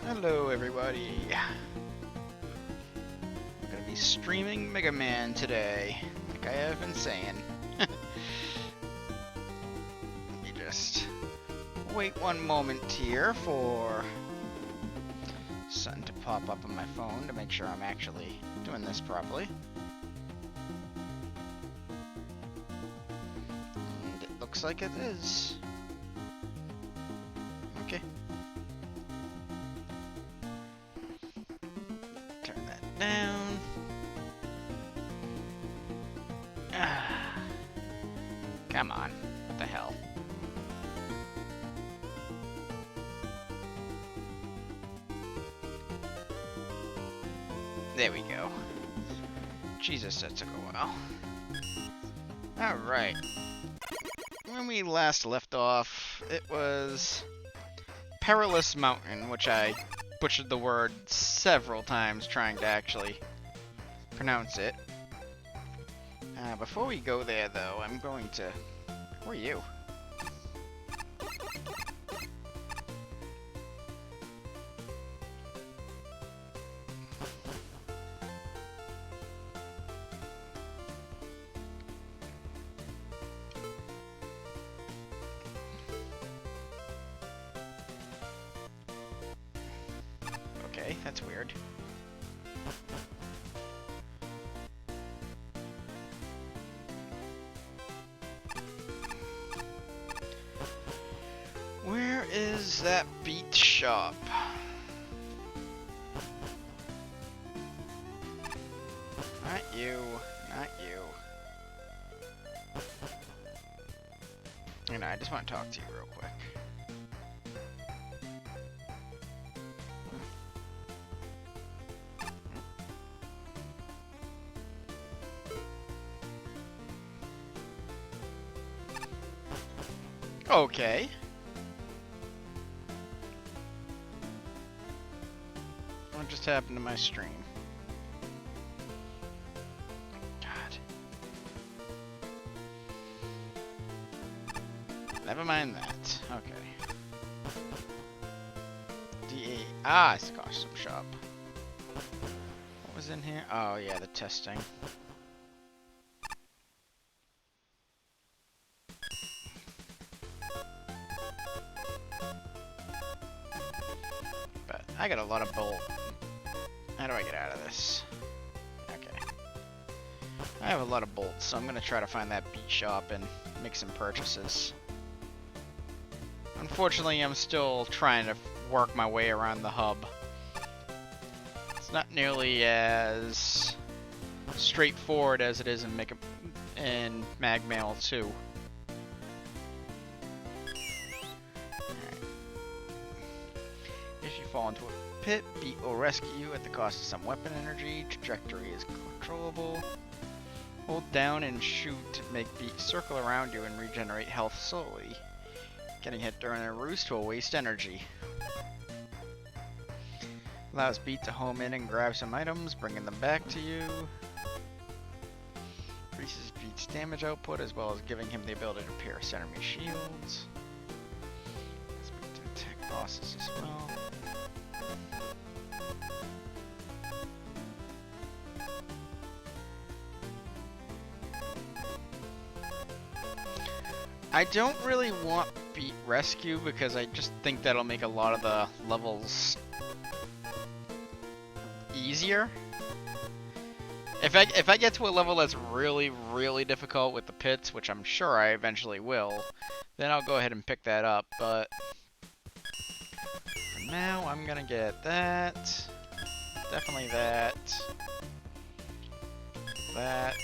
Hello everybody. I'm gonna be streaming Megaman today, like I have been saying. Let me just wait one moment here for something to pop up on my phone to make sure I'm actually doing this properly. And it looks like it is. Okay. Turn that down. Come on. What the hell? There we go. Jesus, that took a while. Alright. When we last left off, it was Perilous Mountain, which I butchered the word several times trying to actually pronounce it. Before we go there, though, I'm going to... Who are you? Okay, that's weird. Where is that beat shop? Not you. Not you. You know, I just want to talk to you real quick. Okay. What just happened to my stream? God. Never mind that. Okay. DA. Ah, it's a costume shop. What was in here? Oh, yeah, the testing. But I got a lot of bolt. How do I get out of this? Okay. I have a lot of bolts, so I'm going to try to find that beat shop and make some purchases. Unfortunately, I'm still trying to work my way around the hub. It's not nearly as straightforward as it is in Magmail 2. If you fall into a pit, Beat will rescue you at the cost of some weapon energy. Trajectory is controllable. Hold down and shoot to make Beat circle around you and regenerate health slowly. Getting hit during a roost will waste energy. Allows Beat to home in and grab some items, bringing them back to you. Increases Beat's damage output as well as giving him the ability to pierce enemy shields. Allows Beat to attack bosses as well. I don't really want Beat Rescue because I just think that'll make a lot of the levels easier. If I get to a level that's really difficult with the pits, which I'm sure I eventually will, then I'll go ahead and pick that up, but for now I'm gonna get that. Definitely that. That.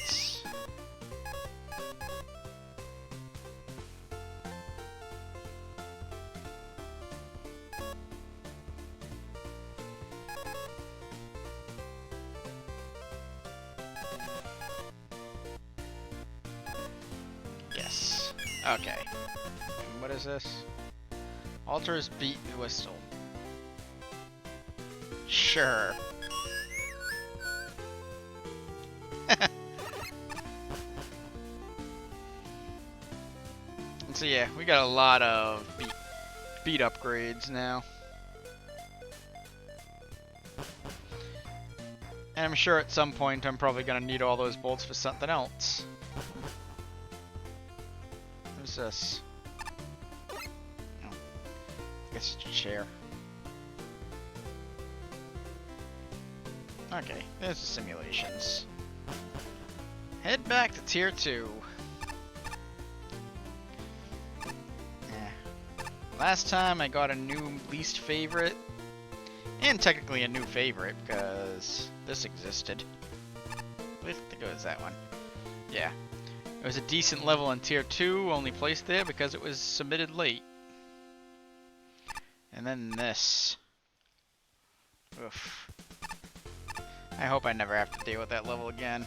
Yes. Okay. And what is this? Alters Beat Whistle. Sure. So yeah, we got a lot of beat upgrades now. And I'm sure at some point I'm probably gonna need all those bolts for something else. What's this? Oh, I guess it's a chair. Okay, there's the simulations. Head back to Tier 2. Last time I got a new least favorite, and technically a new favorite because this existed. I think it was that one. Yeah. It was a decent level in Tier 2, only placed there because it was submitted late. And then this. Oof. I hope I never have to deal with that level again.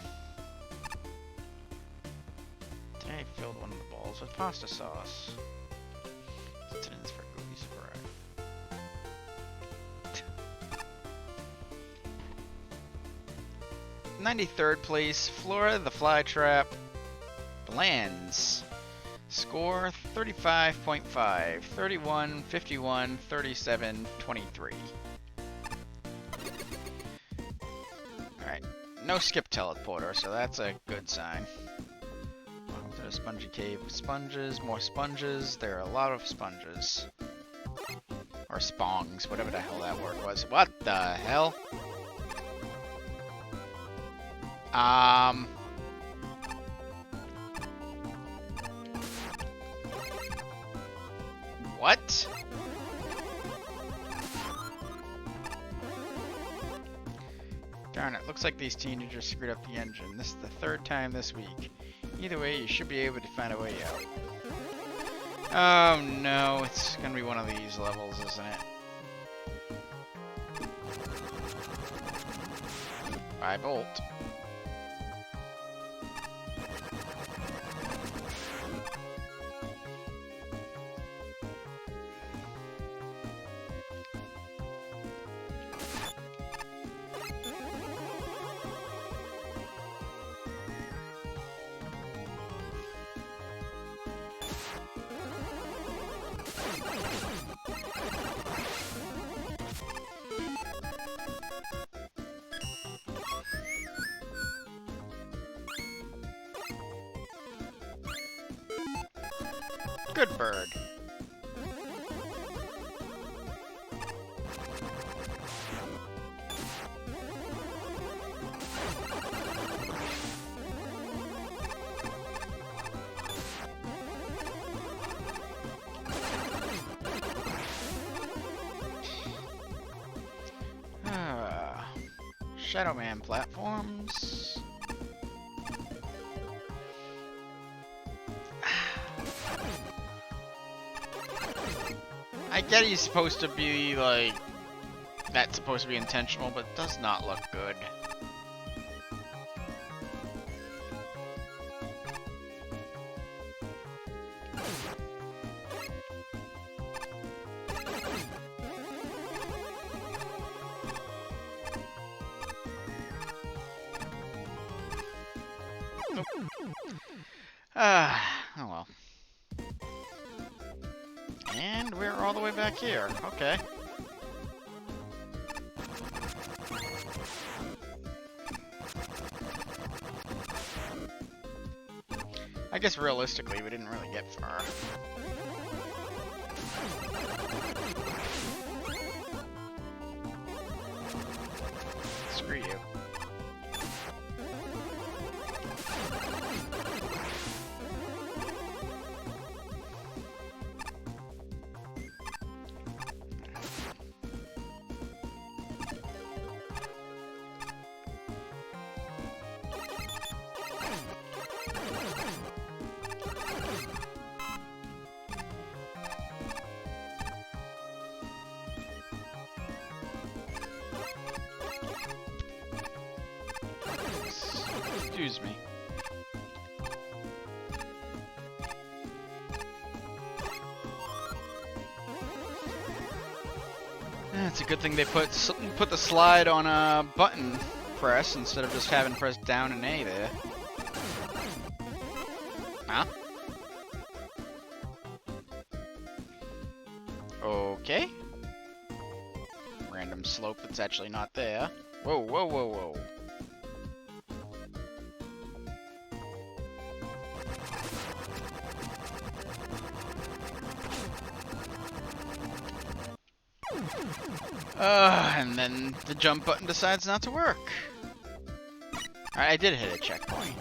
Today I filled one of the balls with pasta sauce. Today's for Goofy's Fry. 93rd place, Flora the Flytrap lands. Score 35.5, 31, 51, 37, 23. Alright, no skip teleporter, so that's a good sign. Welcome to the Spongy Cave with sponges, more sponges. There are a lot of sponges. Or spongs, whatever the hell that word was. What the hell? What? Darn it, looks like these teenagers screwed up the engine. This is the third time this week. Either way, you should be able to find a way out. Oh no, it's gonna be one of these levels, isn't it? Bye, Bolt. Good bird. Shadow Man platforms. I get he's supposed to be like, that's supposed to be intentional, but it does not look good. Nope. Oh well. And we're all the way back here. Okay. I guess realistically, we didn't really get far. Screw you. Excuse me. It's a good thing they put the slide on a button press instead of just having pressed down and A there. Huh? Okay. Random slope that's actually not there. Whoa, whoa, whoa, whoa. And then the jump button decides not to work. Alright, I did hit a checkpoint.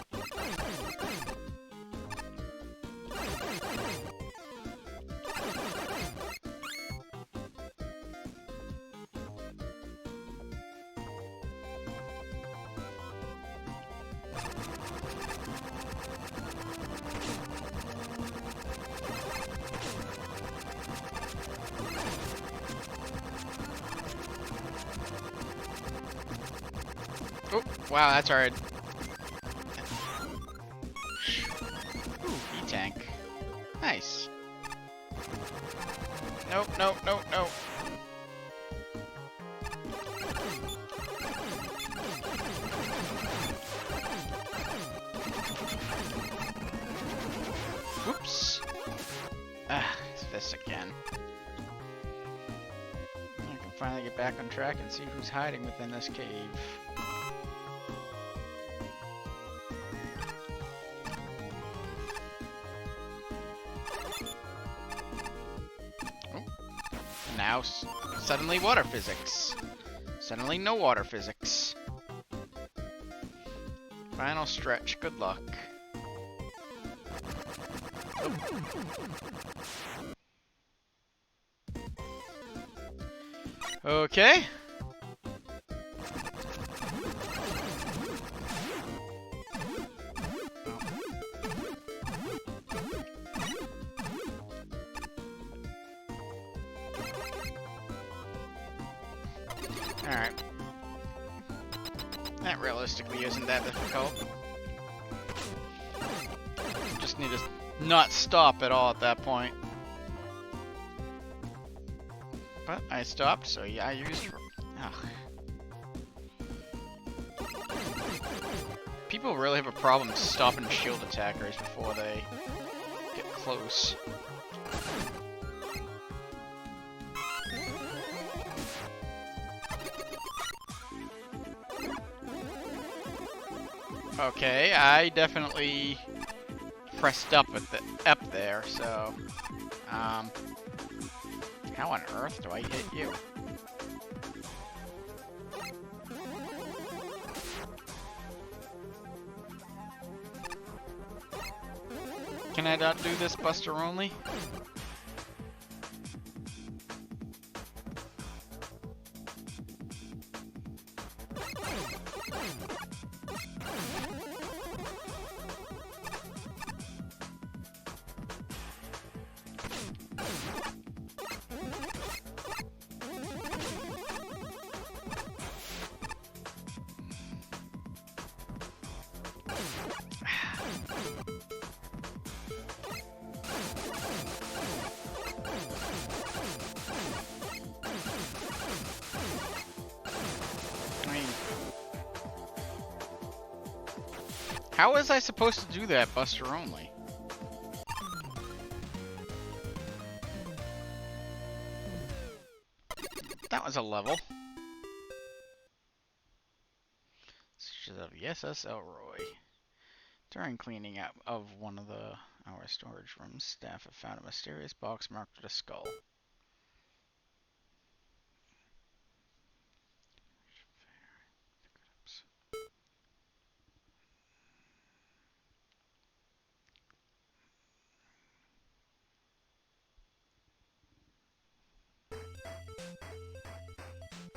Oh, wow, that's hard. Ooh, E-tank. Nice. Nope, nope, nope, nope. Whoops. Ah, it's this again. I can finally get back on track and see who's hiding within this cave. Now, suddenly water physics. Suddenly no water physics. Final stretch, good luck. Okay. Alright. That realistically isn't that difficult. Just need to not stop at all at that point. But I stopped, so yeah, I used... Ugh. People really have a problem stopping shield attackers before they get close. Okay, I definitely pressed up at the up there, so how on earth do I hit you? Can I not do this Buster only? How was I supposed to do that, Buster only? That was a level. Of the SS Elroy. During cleaning out of one of our storage rooms, staff have found a mysterious box marked with a skull.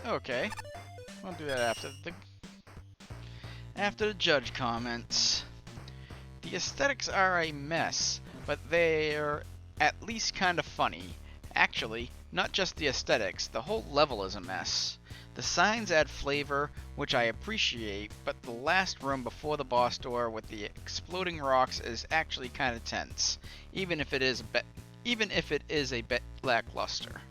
Okay, we'll do that after the judge comments. The aesthetics are a mess, but they're at least kind of funny. Actually, not just the aesthetics, the whole level is a mess. The signs add flavor, which I appreciate, but the last room before the boss door with the exploding rocks is actually kind of tense, even if it is a bit lackluster.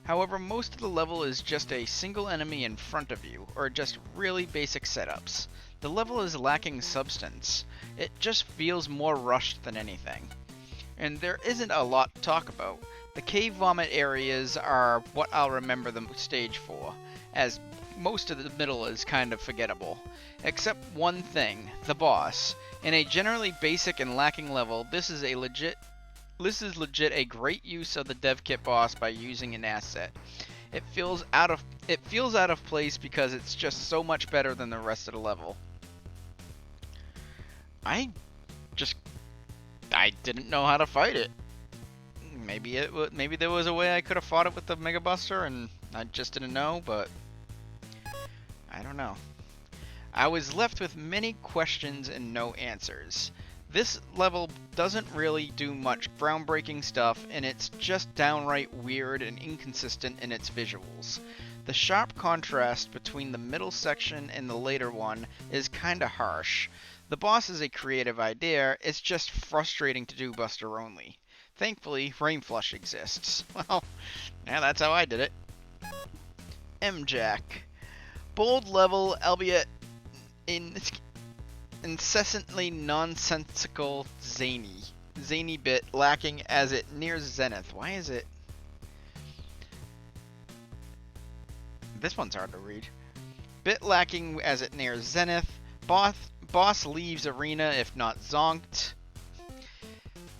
However, most of the level is just a single enemy in front of you, or just really basic setups. The level is lacking substance. It just feels more rushed than anything. And there isn't a lot to talk about. The cave vomit areas are what I'll remember the stage for, as most of the middle is kind of forgettable. Except one thing, the boss. In a generally basic and lacking level, this is legit a great use of the dev kit boss by using an asset. It feels out of place because it's just so much better than the rest of the level. I just I didn't know how to fight it. Maybe there was a way I could have fought it with the Mega Buster and I just didn't know, but I don't know. I was left with many questions and no answers. This level doesn't really do much groundbreaking stuff, and it's just downright weird and inconsistent in its visuals. The sharp contrast between the middle section and the later one is kinda harsh. The boss is a creative idea, it's just frustrating to do Buster only. Thankfully, Rain Flush exists. Well, yeah, that's how I did it. M-Jack. Bold level, albeit incessantly nonsensical zany bit lacking as it nears zenith. Why is it? This one's hard to read. Bit lacking as it nears zenith. Boss leaves arena if not zonked.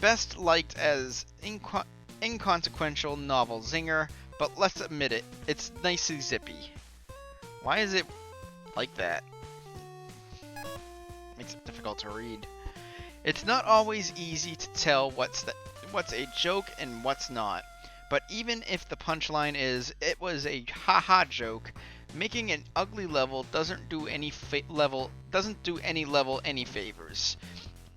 Best liked as inconsequential novel zinger, but let's admit it, it's nicely zippy. Why is it like that? Makes it difficult to read. It's not always easy to tell what's a joke and what's not. But even if the punchline is, it was a haha joke, making an ugly level doesn't do any level any favors.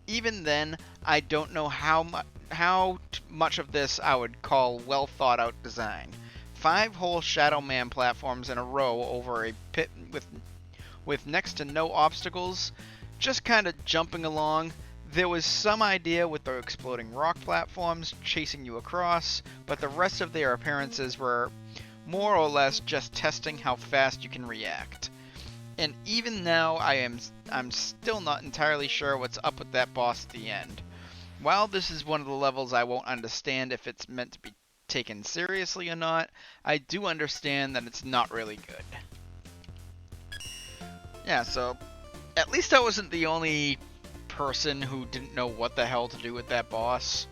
Even then, I don't know how much of this I would call well thought out design. 5 whole Shadow Man platforms in a row over a pit with next to no obstacles, just kind of jumping along. There was some idea with the exploding rock platforms chasing you across, but the rest of their appearances were more or less just testing how fast you can react. And even now, I'm still not entirely sure what's up with that boss at the end. While this is one of the levels I won't understand if it's meant to be taken seriously or not, I do understand that it's not really good. Yeah, so at least I wasn't the only person who didn't know what the hell to do with that boss.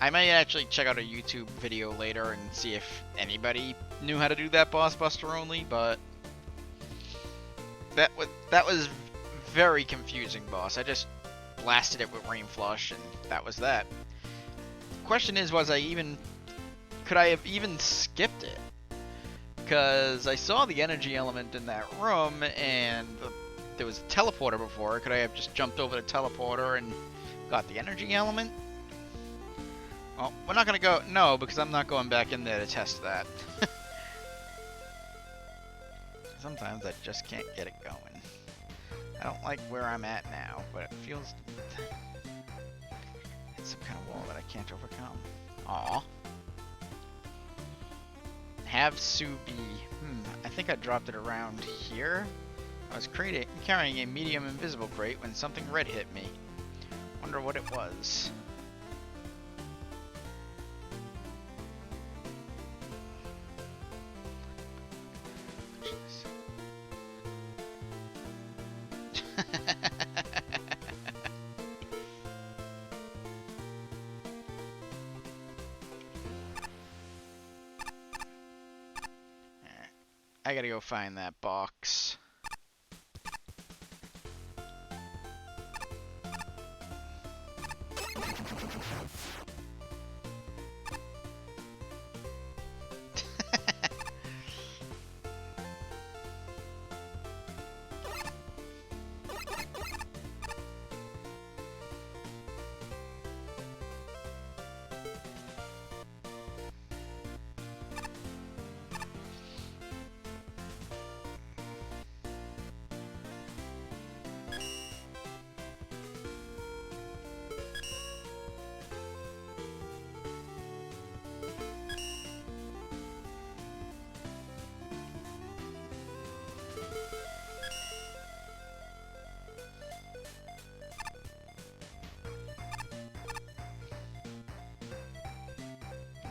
I might actually check out a YouTube video later and see if anybody knew how to do that boss Buster only, but that was very confusing, boss. I just blasted it with Rain Flush, and that was that. Question is, could I have even skipped it? Because I saw the energy element in that room, and there was a teleporter before. Could I have just jumped over the teleporter and got the energy element? Well, we're not going to go... No, because I'm not going back in there to test that. Sometimes I just can't get it going. I don't like where I'm at now, but it feels... It's some kind of wall that I can't overcome. Aw. Have Sue be... I think I dropped it around here. I was carrying a medium invisible crate when something red hit me. Wonder what it was. I gotta go find that box.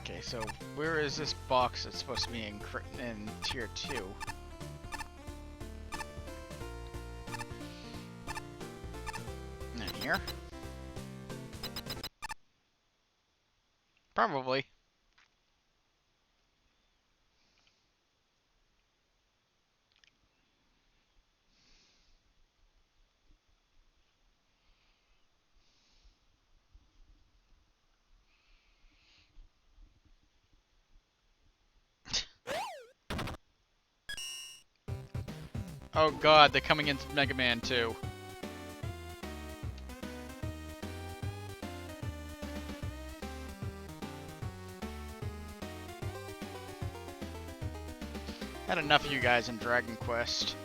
Okay, so where is this box that's supposed to be in tier 2? In here? Probably. Oh god, they're coming into Megaman too. Had enough of you guys in Dragon Quest.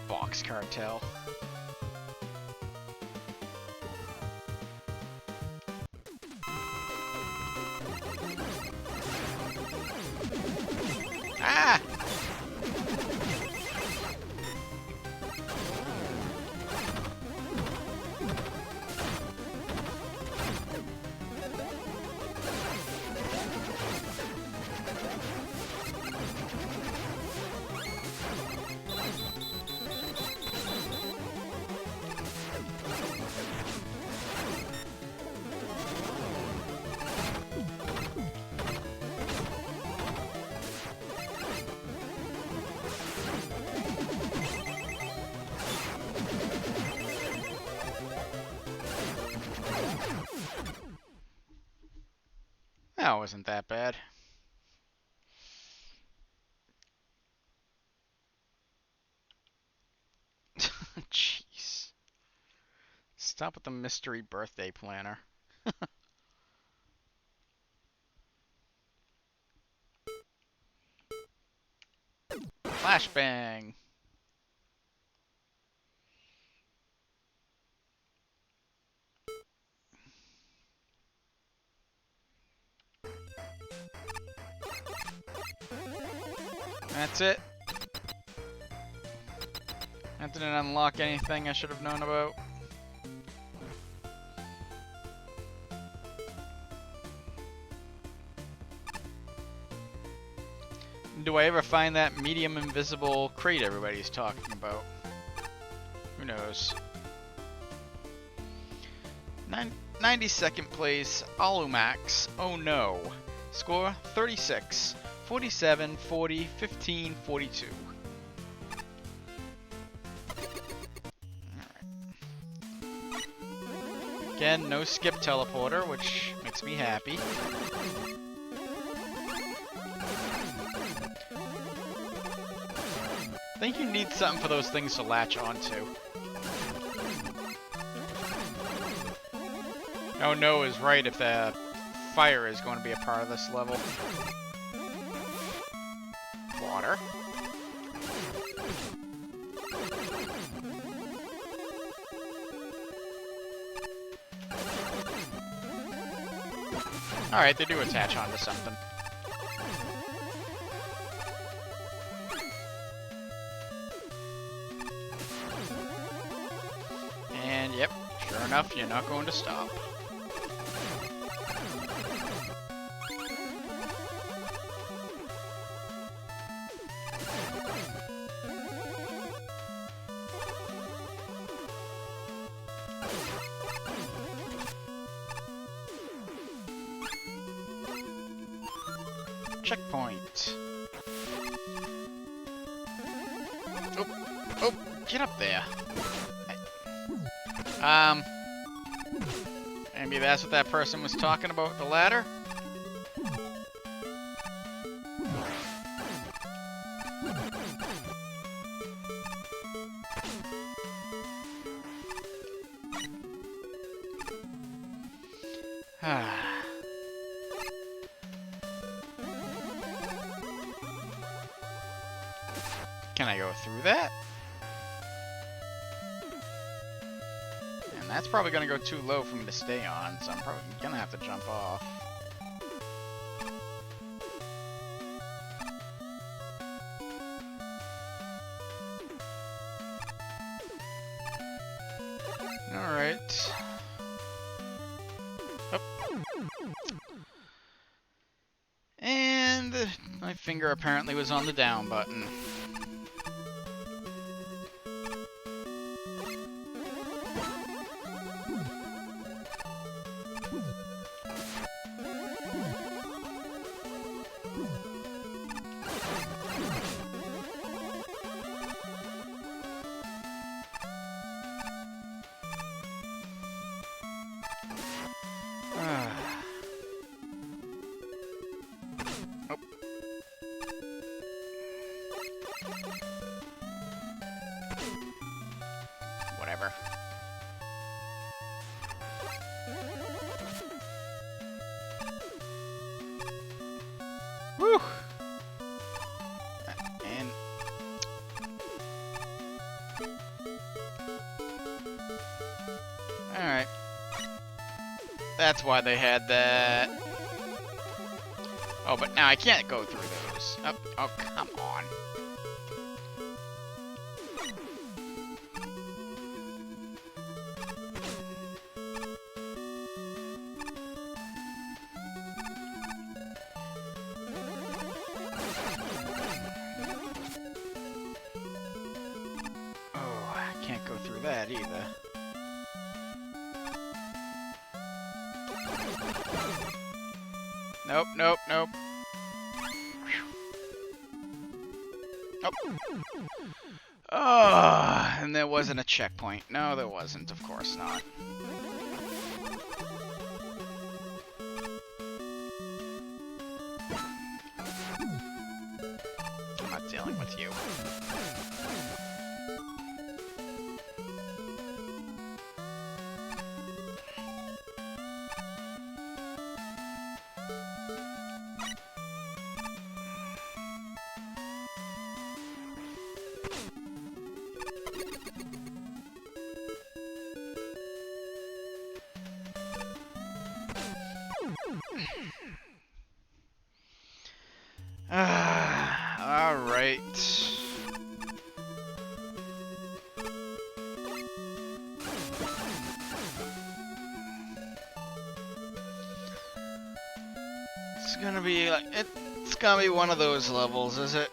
Box Cartel. Ah! That wasn't that bad. Jeez. Stop with the mystery birthday planner. Flashbang. That's it. That didn't unlock anything I should have known about. Do I ever find that medium invisible crate everybody's talking about? Who knows? 92nd place, Alumax. Oh no. Score 36, 47, 40, 15, 42. Alright. Again, no skip teleporter, which makes me happy. I think you need something for those things to latch onto. Oh no is right if the fire is going to be a part of this level. Water. Alright, they do attach onto something. And yep, sure enough, you're not going to stop. Checkpoint. Oh, oh, get up there. Maybe that's what that person was talking about with the ladder? Can I go through that? And that's probably going to go too low for me to stay on, so I'm probably going to have to jump off. Alright. Oh. And my finger apparently was on the down button. That's why they had that. Oh, but now I can't go through those. Oh, oh, come on. Oh, I can't go through that either. Nope, nope, nope. Oh. Oh, and there wasn't a checkpoint. No, there wasn't. Of course not. I'm not dealing with you. Alright. It's gonna be like, it's gonna be one of those levels, is it?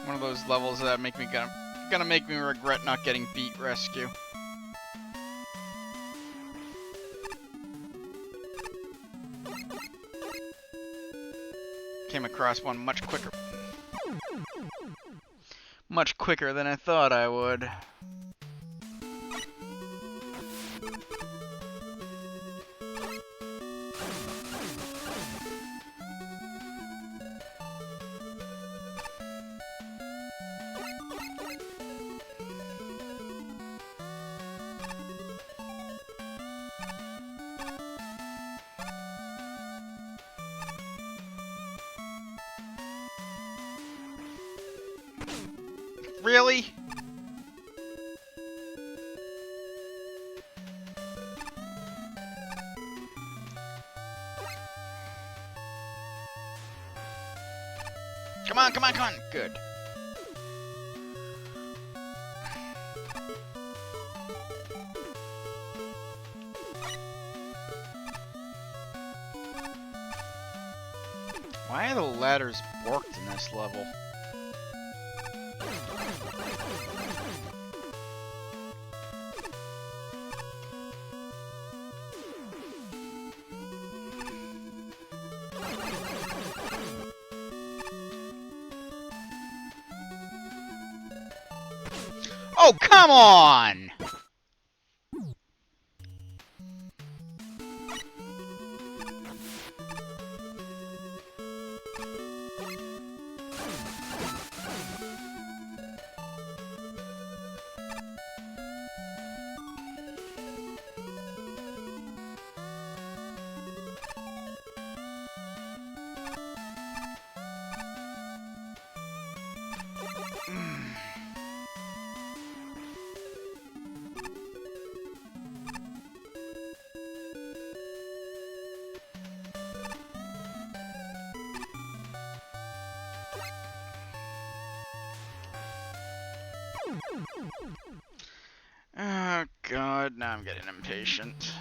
One of those levels that make me gonna make me regret not getting Beat Rescue. Came across one much quicker than I thought I would. Really? Come on, come on, come on. Good. Why are the ladders borked in this level? Oh, come on! Oh god, now I'm getting impatient.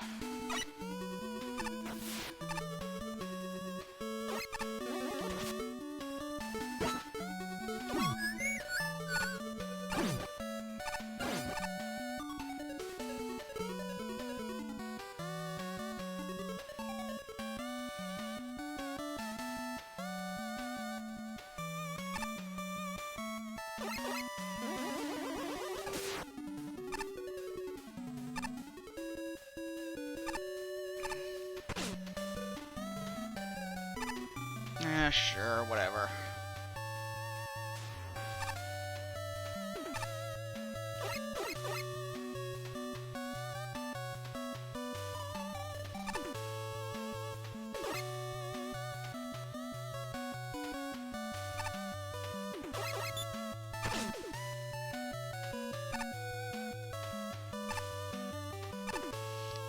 Yeah, sure, whatever.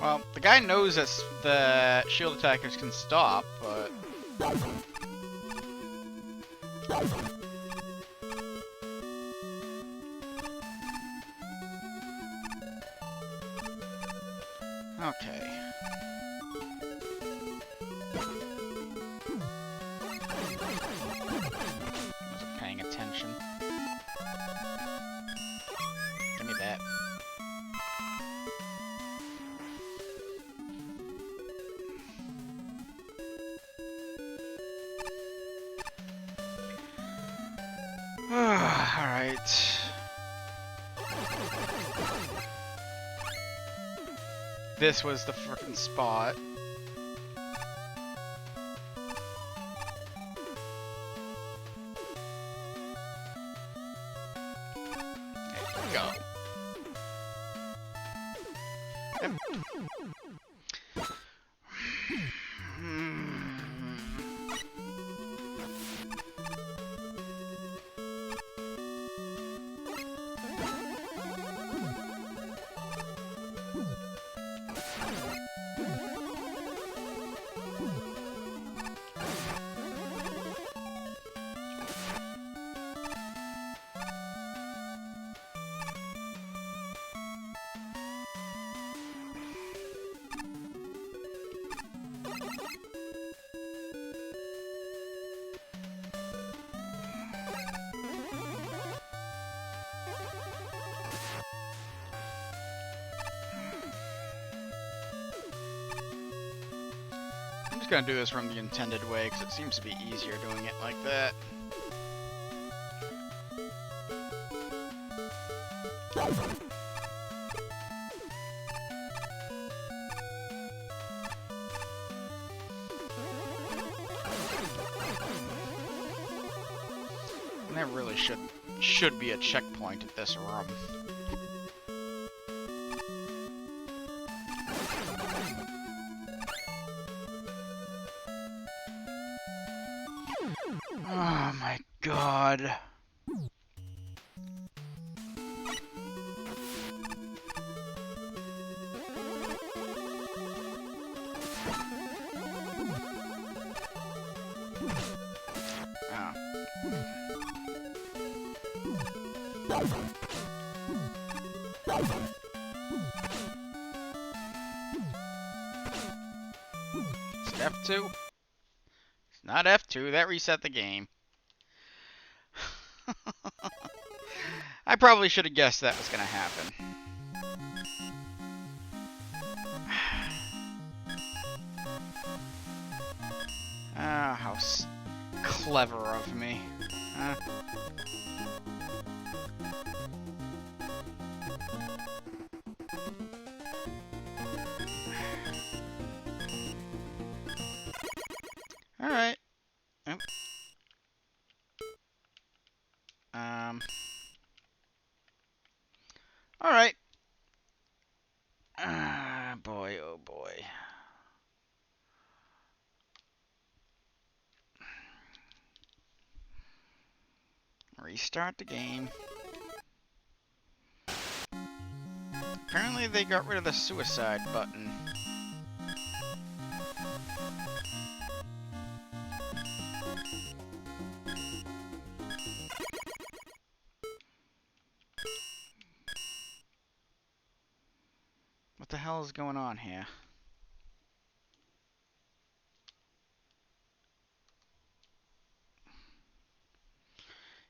Well, the guy knows that shield attackers can stop, but... Okay. Wasn't paying attention. Give me that. Alright. This was the frickin' spot. There we go. Yep. I'm just gonna do this from the intended way, because it seems to be easier doing it like that. And there really should be a checkpoint at this room. Oh my god. Is it F2? It's not F2, that reset the game. I probably should have guessed that was gonna happen. Ah, how clever of me. Alright. Yep. Alright. Ah, boy, oh boy. Restart the game. Apparently they got rid of the suicide button. What the hell is going on here?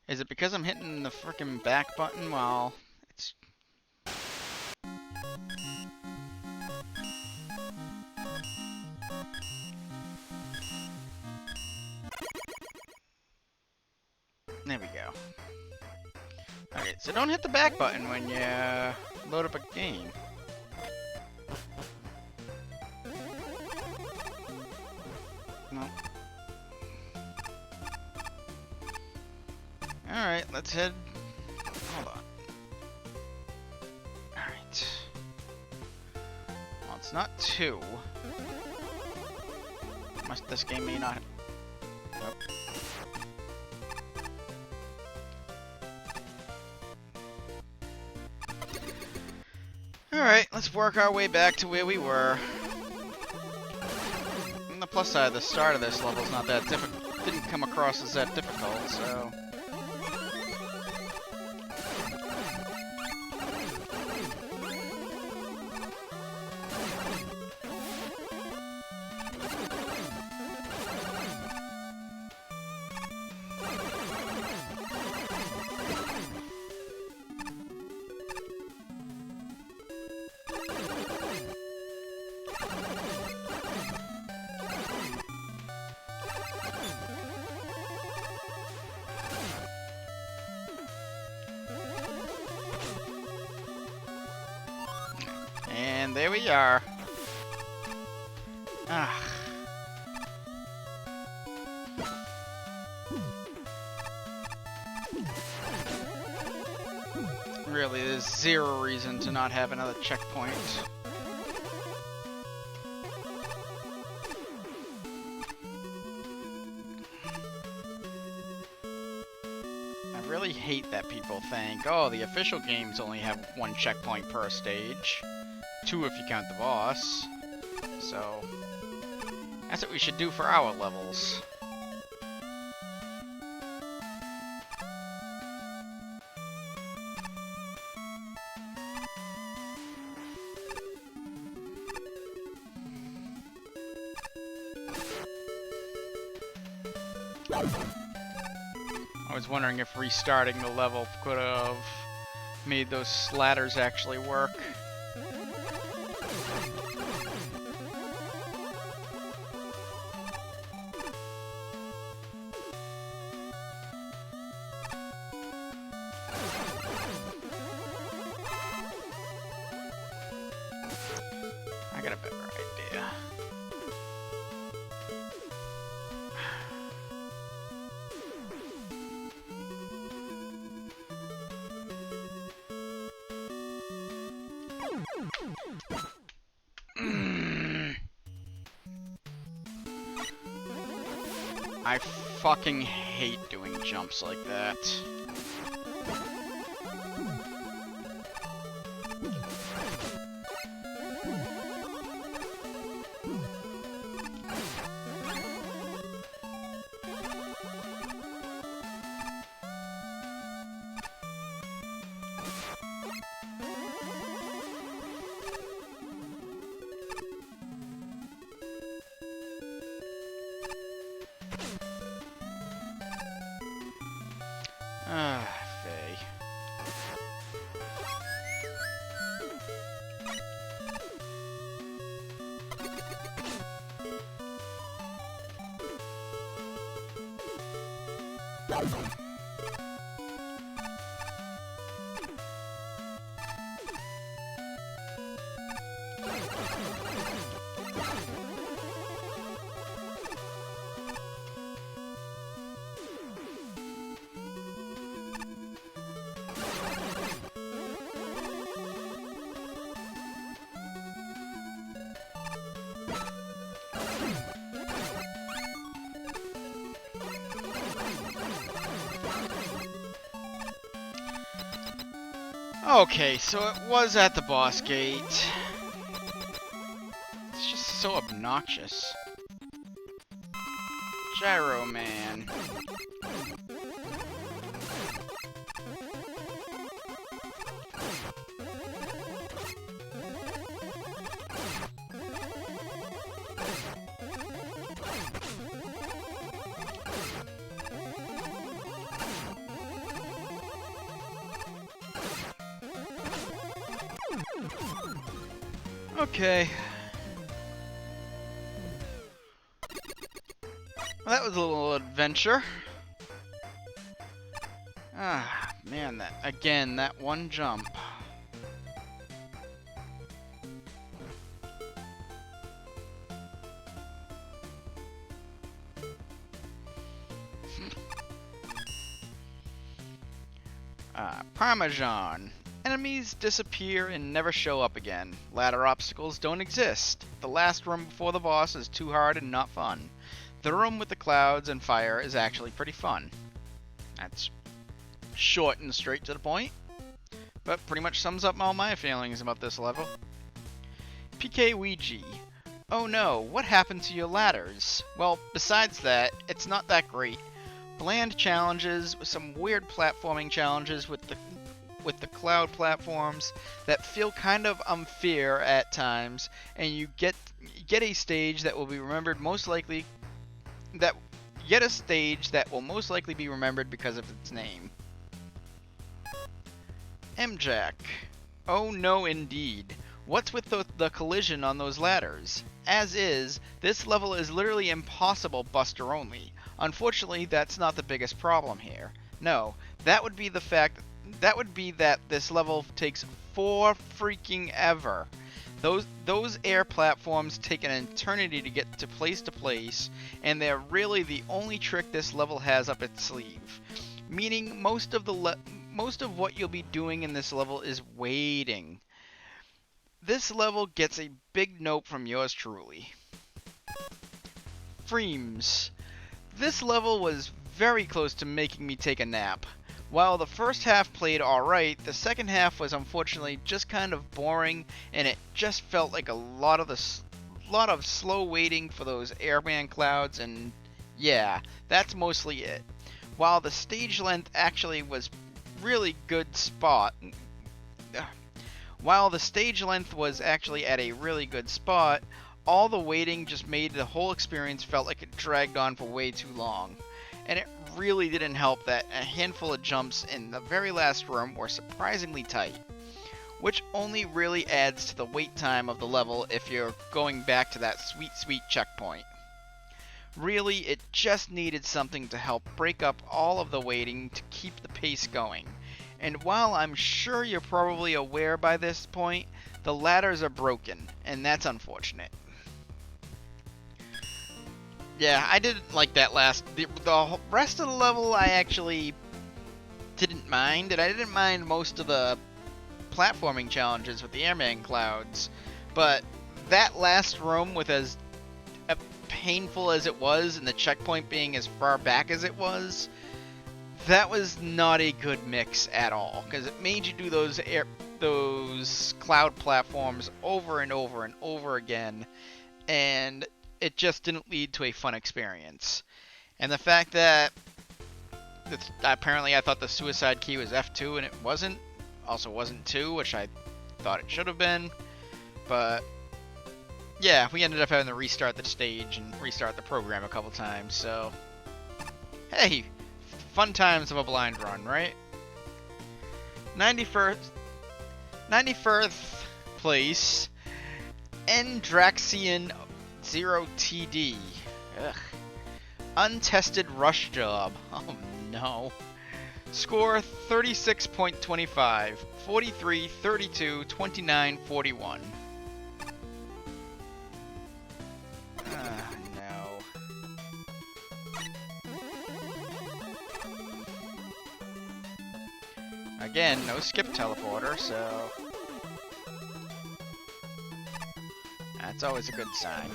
Is it because I'm hitting the frickin' back button while it's... There we go. Okay, so don't hit the back button when you load up a game. No. Alright, let's head... Hold on. Alright. Well, it's not 2. This game may not... Nope. Alright, let's work our way back to where we were. On the plus side, the start of this level's not that difficult. Didn't come across as that difficult, so... And there we are. Ah. Really, there's zero reason to not have another checkpoint. I really hate that people think, oh, the official games only have one checkpoint per stage. 2 if you count the boss. So, that's what we should do for our levels. I was wondering if restarting the level could have made those slatters actually work. I got a better idea. I fucking hate doing jumps like that. Ah, Faye. Okay, so it was at the boss gate. It's just so obnoxious. Gyro Man. Okay. Well, that was a little adventure. Ah, man, that one jump. Parmesan. Enemies disappear and never show up again. Ladder obstacles don't exist. The last room before the boss is too hard and not fun. The room with the clouds and fire is actually pretty fun. That's short and straight to the point. but pretty much sums up all my feelings about this level. PK Ouija. Oh no, what happened to your ladders? Well, besides that, it's not that great. Bland challenges, some weird platforming challenges with the cloud platforms that feel kind of unfair at times, and you get a stage that will be remembered most likely will most likely be remembered because of its name. M-Jack. Oh no indeed. What's with the collision on those ladders? As is, this level is literally impossible Buster only. Unfortunately, that's not the biggest problem here. No, that would be that this level takes for freaking ever. Those air platforms take an eternity to get to place, and they're really the only trick this level has up its sleeve. Meaning most of what you'll be doing in this level is waiting. This level gets a big note from yours truly. Freems. This level was very close to making me take a nap. While the first half played alright, the second half was unfortunately just kind of boring, and it just felt like a lot of slow waiting for those airman clouds, and yeah, that's mostly it. While the stage length actually was really good spot, While the stage length was actually at a really good spot, all the waiting just made the whole experience felt like it dragged on for way too long. And it really didn't help that a handful of jumps in the very last room were surprisingly tight, which only really adds to the wait time of the level if you're going back to that sweet checkpoint. Really, it just needed something to help break up all of the waiting to keep the pace going. And while I'm sure you're probably aware by this point, the ladders are broken, and that's unfortunate. Yeah, I didn't like that the rest of the level I actually didn't mind, and I didn't mind most of the platforming challenges with the airman clouds, but that last room with as painful as it was, and the checkpoint being as far back as it was, that was not a good mix at all, because it made you do those cloud platforms over and over and over again, and it just didn't lead to a fun experience. And the fact that apparently I thought the suicide key was F2 and it wasn't, also wasn't 2, which I thought it should have been, but yeah, we ended up having to restart the stage and restart the program a couple times, so hey, fun times of a blind run, right? 91st place, Endraxian 0TD. Ugh. Untested rush job. Oh no. Score 36.25, 43, 32, 29, 41. No. Again, no skip teleporter, so that's always a good sign.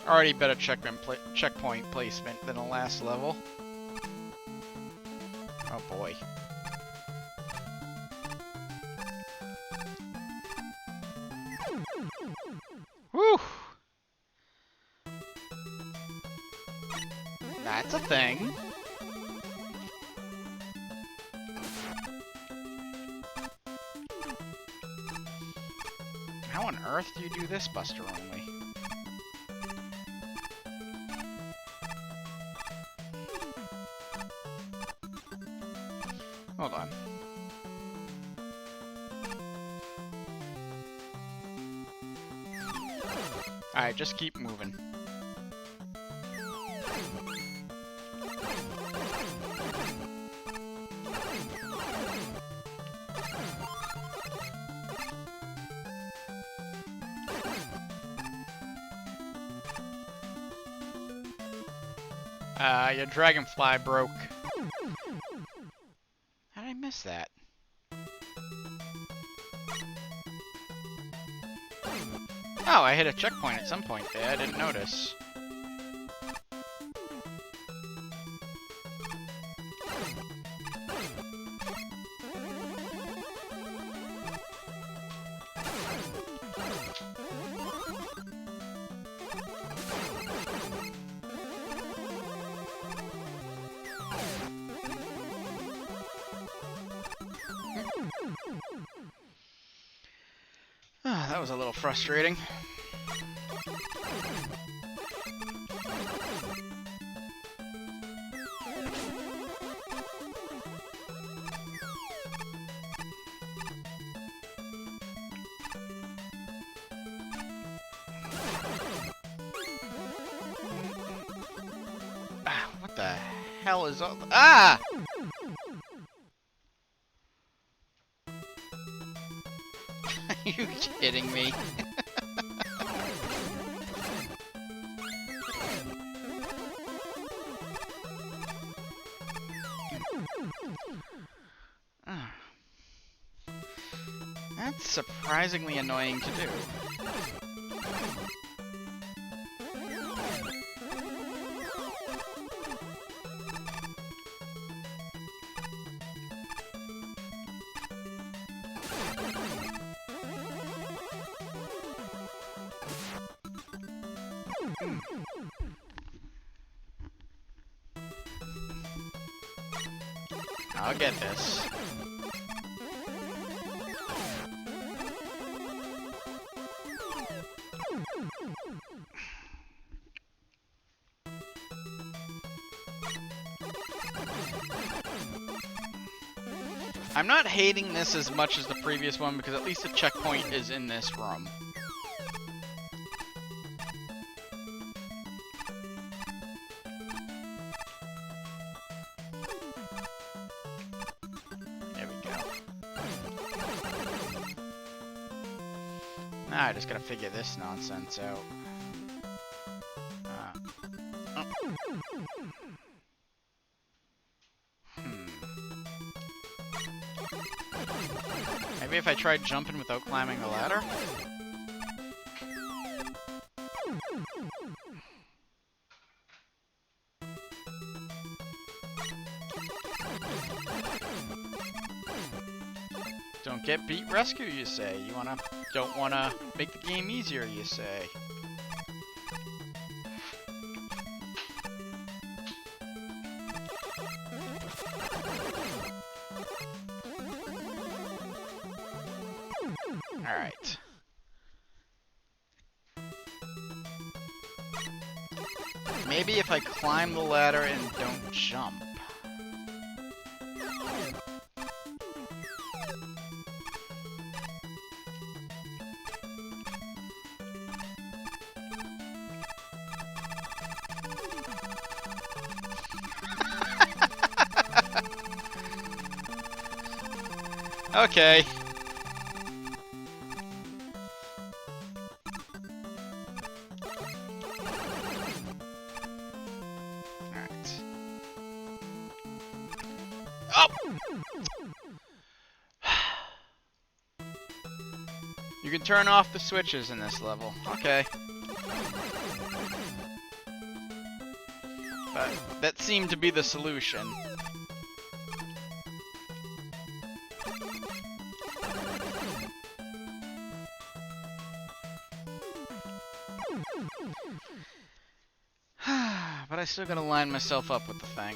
Already better checkpoint placement than the last level. Oh boy. Whew! That's a thing. How on earth do you do this, Buster only? Hold on. Alright, just keep moving. Your dragonfly broke. Oh, I hit a checkpoint at some point there. I didn't notice. That was a little frustrating. What the hell is all... Ah! Are you kidding me? That's surprisingly annoying to do. I'll get this. I'm not hating this as much as the previous one because at least the checkpoint is in this room. There we go. Now I just gotta figure this nonsense out. Maybe if I tried jumping without climbing the ladder? Don't get beat, rescue, you say. Don't wanna make the game easier, you say. Alright. Maybe if I climb the ladder and don't jump. Okay. You can turn off the switches in this level. Okay. But that seemed to be the solution. But I still gotta line myself up with the thing.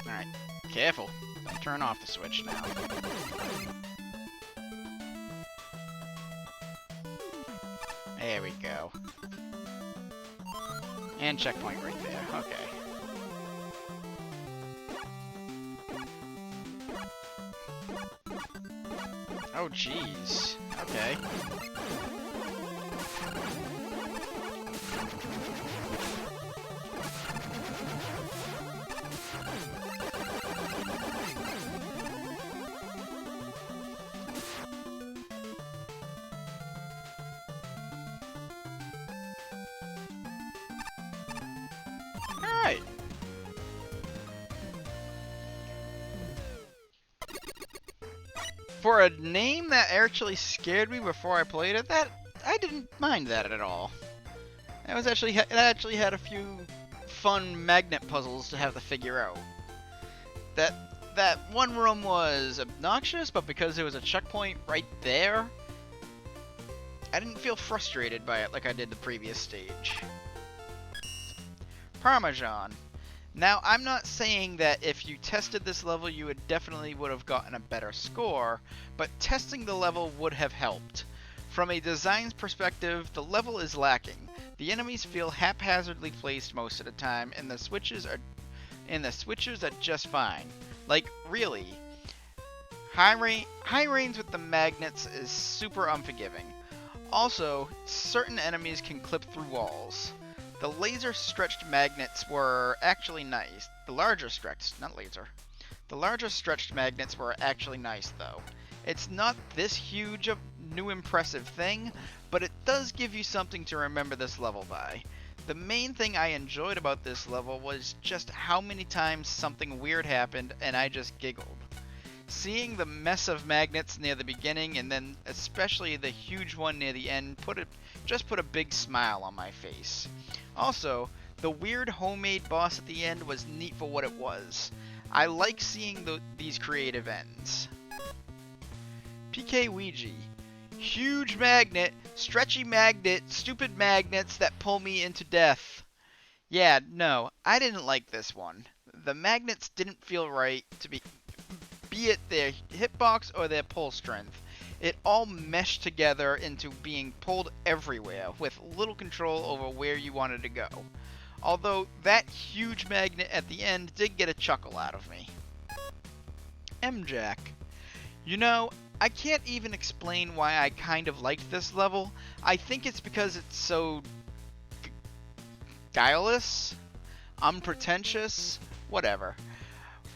Alright, careful. Don't turn off the switch now. There we go. And checkpoint right there. Okay. Oh, jeez. Okay. Alright. For a name that actually scared me before I played it, that I didn't mind that at all. It actually had a few fun magnet puzzles to have to figure out. That one room was obnoxious, but because there was a checkpoint right there, I didn't feel frustrated by it like I did the previous stage. Parmesan. Now, I'm not saying that if you tested this level, you would have gotten a better score, but testing the level would have helped. From a design perspective, the level is lacking. The enemies feel haphazardly placed most of the time, and the switches are just fine. Like, really. High range with the magnets is super unforgiving. Also, certain enemies can clip through walls. The laser stretched magnets were actually nice. The larger stretched magnets were actually nice though. It's not this huge of new impressive thing, but it does give you something to remember this level by. The main thing I enjoyed about this level was just how many times something weird happened and I just giggled. Seeing the mess of magnets near the beginning and then especially the huge one near the end just put a big smile on my face. Also, the weird homemade boss at the end was neat for what it was. I like seeing these creative ends. PK Ouija. Huge magnet, stretchy magnet, stupid magnets that pull me into death. Yeah, no, I didn't like this one. The magnets didn't feel right to be it their hitbox or their pull strength. It all meshed together into being pulled everywhere with little control over where you wanted to go. Although that huge magnet at the end did get a chuckle out of me. M-Jack. You know, I can't even explain why I kind of liked this level. I think it's because it's so guileless, unpretentious, whatever.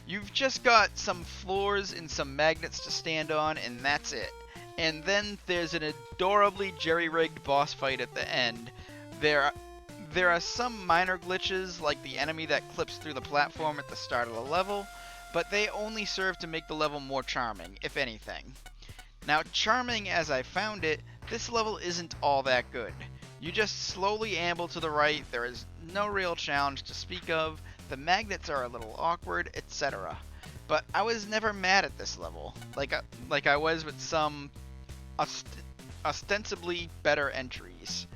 You've just got some floors and some magnets to stand on, and that's it. And then there's an adorably jerry-rigged boss fight at the end. There are some minor glitches, like the enemy that clips through the platform at the start of the level, but they only serve to make the level more charming, if anything. Now, charming as I found it, this level isn't all that good. You just slowly amble to the right, there is no real challenge to speak of, the magnets are a little awkward, etc. But I was never mad at this level, like I was with some ostensibly better entries.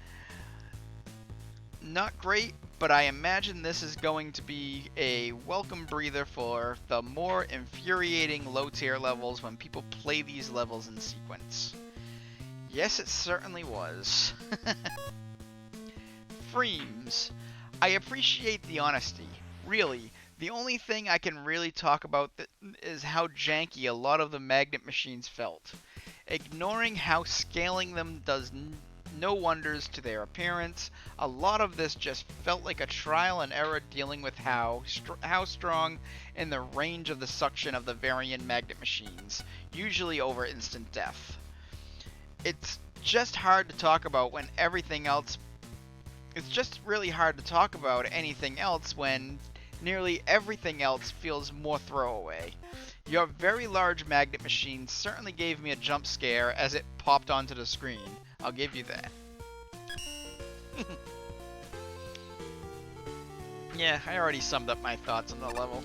Not great, but I imagine this is going to be a welcome breather for the more infuriating low-tier levels when people play these levels in sequence. Yes, it certainly was. Freems. I appreciate the honesty. Really, the only thing I can really talk about is how janky a lot of the magnet machines felt. Ignoring how scaling them does no wonders to their appearance, a lot of this just felt like a trial and error dealing with how strong and the range of the suction of the varying magnet machines, usually over instant death. It's just hard to talk about when everything else... It's just really hard to talk about anything else when nearly everything else feels more throwaway. Your very large magnet machine certainly gave me a jump scare as it popped onto the screen. I'll give you that. Yeah, I already summed up my thoughts on the level.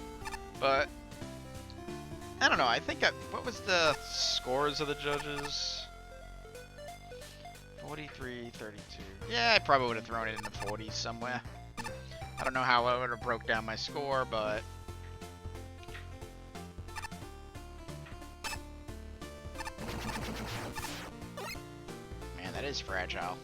But, I don't know, I think what was the scores of the judges? 43, 32. Yeah, I probably would have thrown it in the 40s somewhere. I don't know how I would have broke down my score, but... Man, that is fragile.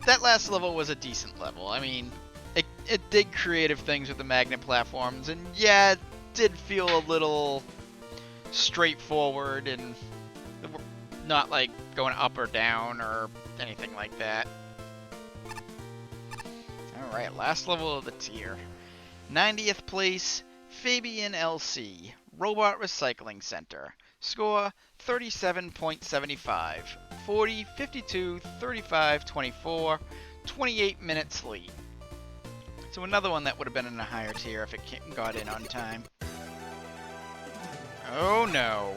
That last level was a decent level. I mean, it did creative things with the magnet platforms, and yeah, it did feel a little straightforward and not like going up or down or anything like that. Alright, last level of the tier. 90th place, Fabian LC, Robot Recycling Center. Score 37.75. 40, 52, 35, 24, 28 minutes late. So another one that would have been in a higher tier if it got in on time. Oh no.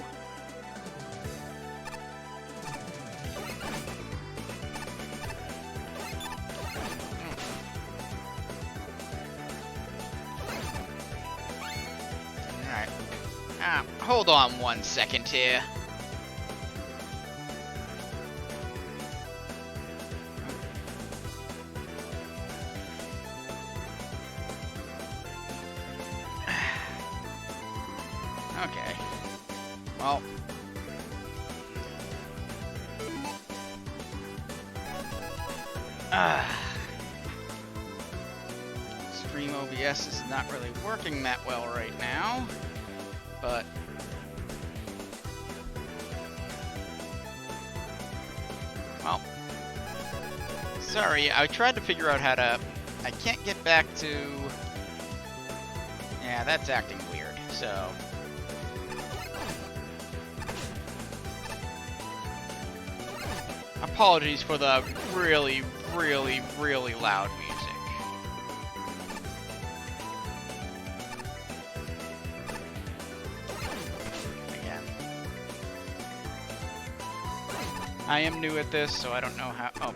Alright. Hold on 1 second here. Okay. Well. Stream OBS is not really working that well right now, but well, sorry, I tried to figure out how to, I can't get back to, yeah, that's acting weird, so. Apologies for the really, really, really loud music. Again. I am new at this, so I don't know how... Oh.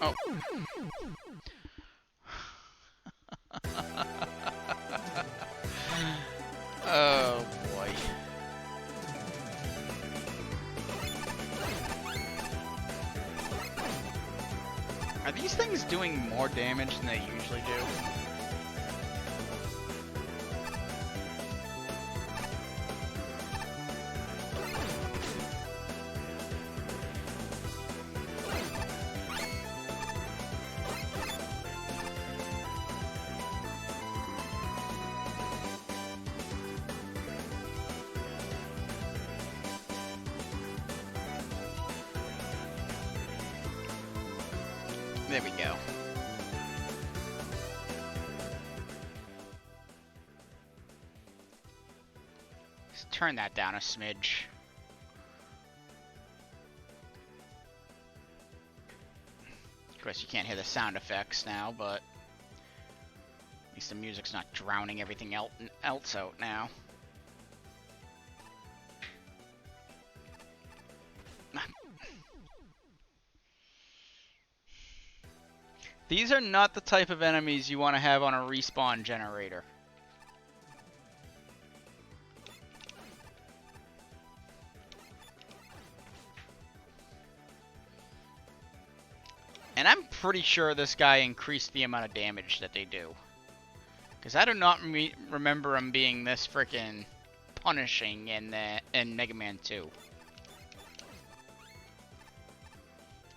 Oh. Oh boy. Are these things doing more damage than they usually do? There we go. Let's turn that down a smidge. Of course, you can't hear the sound effects now, but at least the music's not drowning everything else out now. These are not the type of enemies you want to have on a respawn generator. And I'm pretty sure this guy increased the amount of damage that they do. Because I do not remember him being this frickin' punishing in Megaman 2.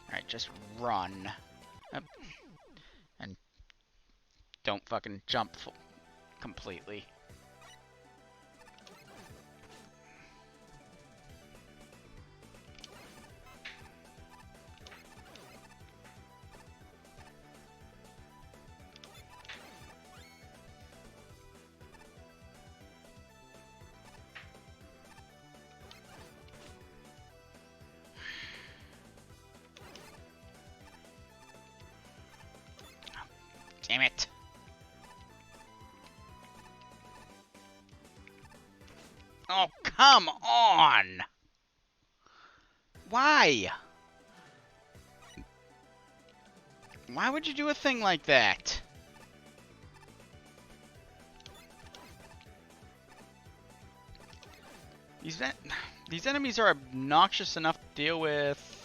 Alright, just run. And don't fucking jump completely. Damn it. Oh, come on! Why? Why would you do a thing like that? These enemies are obnoxious enough to deal with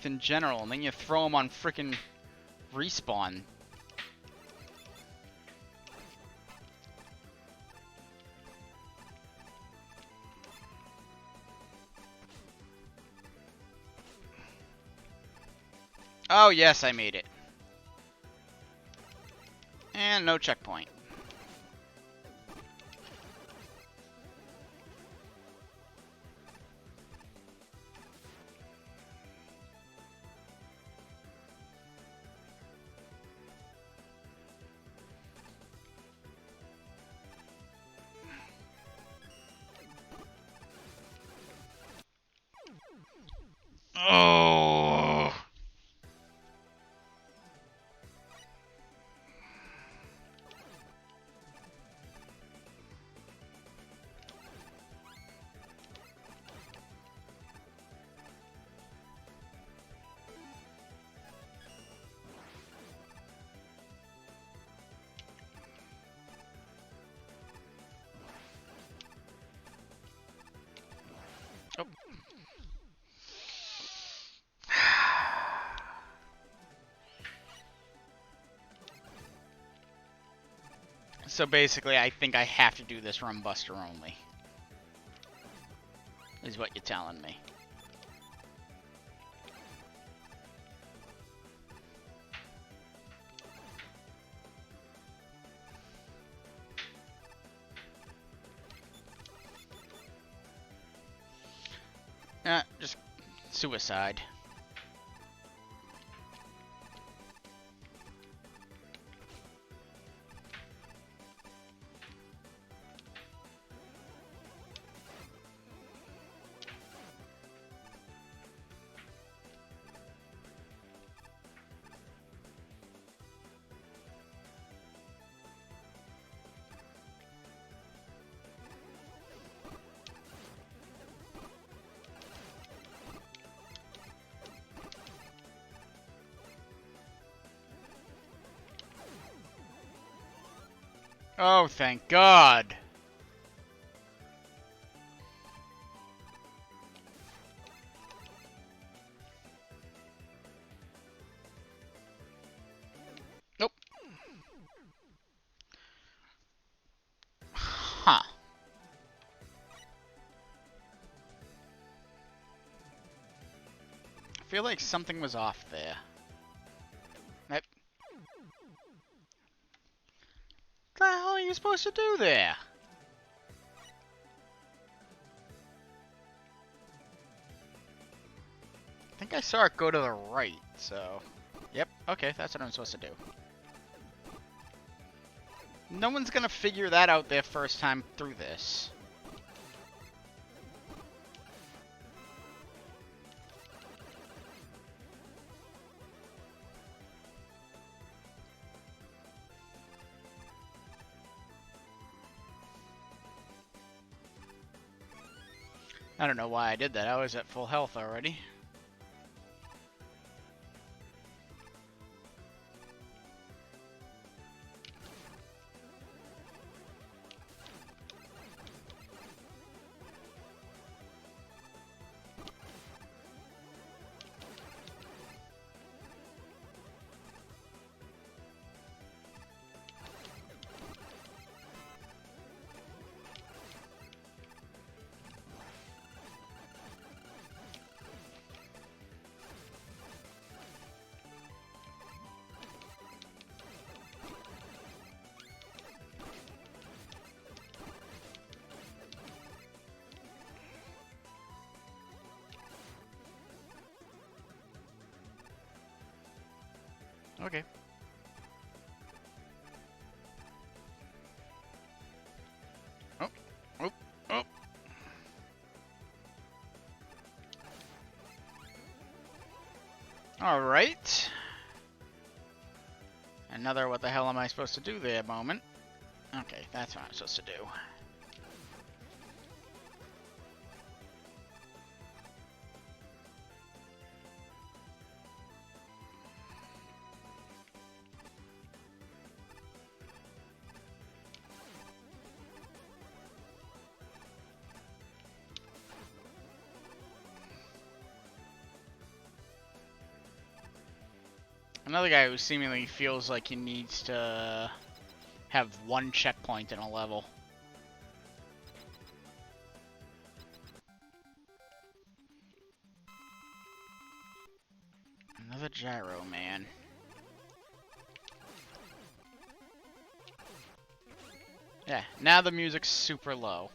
in general, and then you throw them on frickin' respawn. Oh, yes, I made it. And no checkpoint. Oh. Oh. So basically, I think I have to do this Rum Buster only. Is what you're telling me. Just suicide. Oh, thank God. Nope. Huh. I feel like something was off there. What the hell are you supposed to do there? I think I saw it go to the right, so... Yep, okay, that's what I'm supposed to do. No one's gonna figure that out their first time through this. I don't know why I did that. I was at full health already. Okay. Oh, oh, oh. Alright. Another what the hell am I supposed to do there moment. Okay, that's what I'm supposed to do. Another guy who seemingly feels like he needs to have one checkpoint in a level. The gyro man. Yeah, now the music's super low.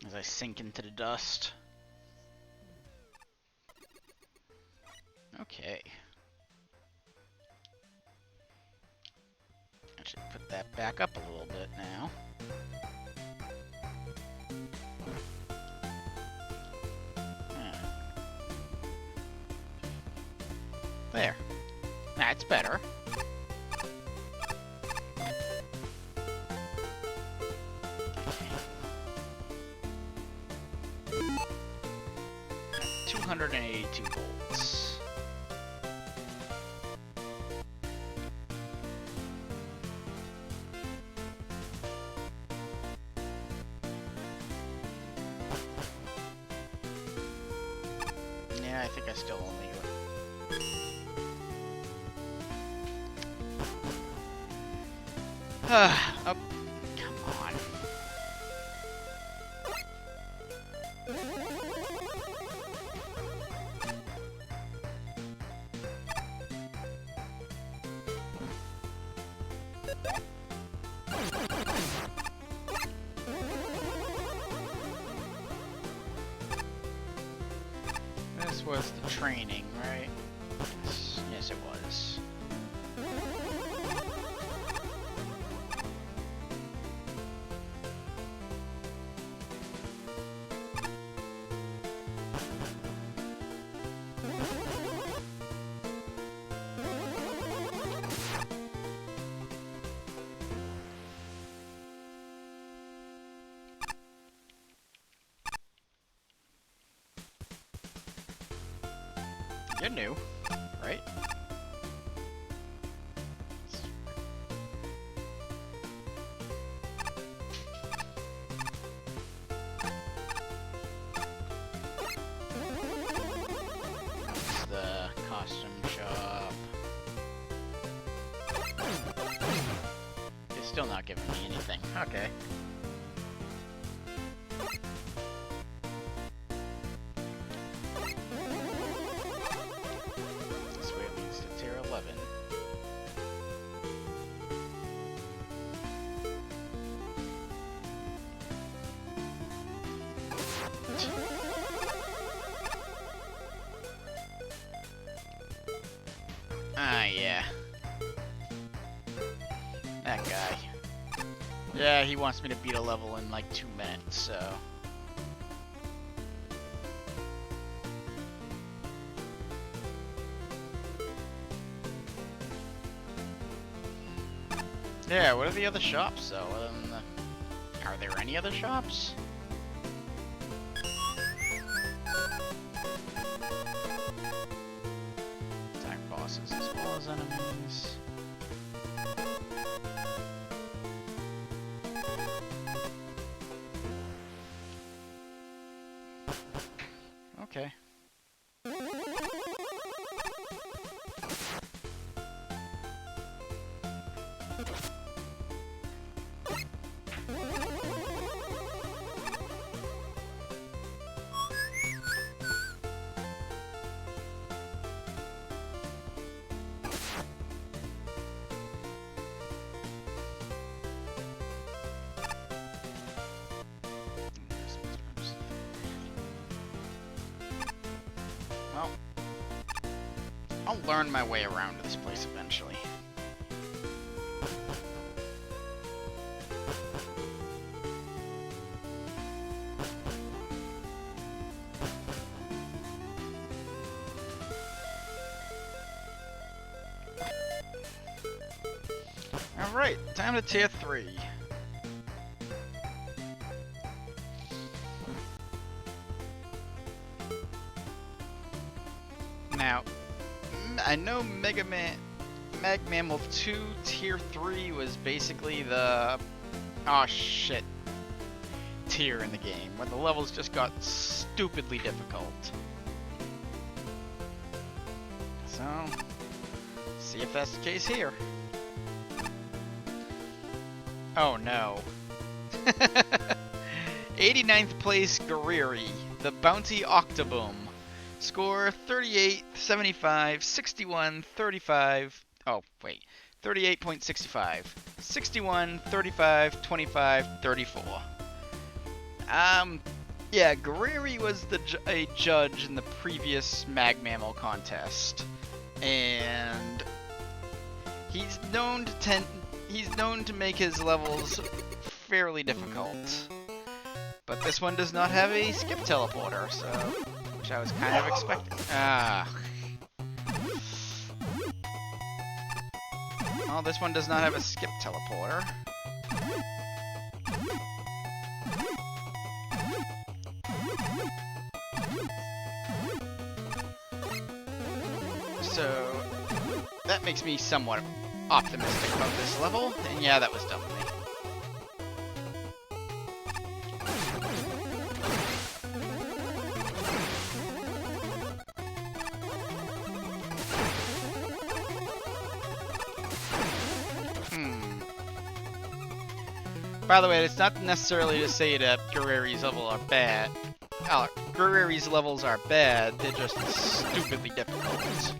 As I sink into the dust. Okay. I should put that back up a little bit now. There. That's better. Okay. 282 volts. Yeah, I think I still only go. Up. Come on. This was the training, right? Yes, it was. You're new, right? It's the costume shop. It's still not giving me anything. Okay. Ah, yeah. That guy. Yeah, he wants me to beat a level in like 2 minutes, so... Yeah, what are the other shops, though? Other than the... Are there any other shops? Attack bosses as well as enemies. Okay. Well, I'll learn my way around to this place eventually. Alright, time to tier 3. Now, I know Megaman 2 tier 3 was basically the oh shit tier in the game, where the levels just got stupidly difficult. So, see if that's the case here. Oh no. 89th place Gariri, the Bounty Octoboom. Score 38, 75, 61, 35. Oh, wait. 38.65. 61, 35, 25, 34. Yeah, Gariri was a judge in the previous Mag Mammal contest. And he's known to make his levels fairly difficult. But this one does not have a skip teleporter, so which I was kind of expecting. Well, this one does not have a skip teleporter. So that makes me somewhat optimistic about this level, and yeah, that was dumb of me. By the way, it's not necessarily to say that Gariri's levels are bad. Gariri's levels are bad, they're just stupidly difficult.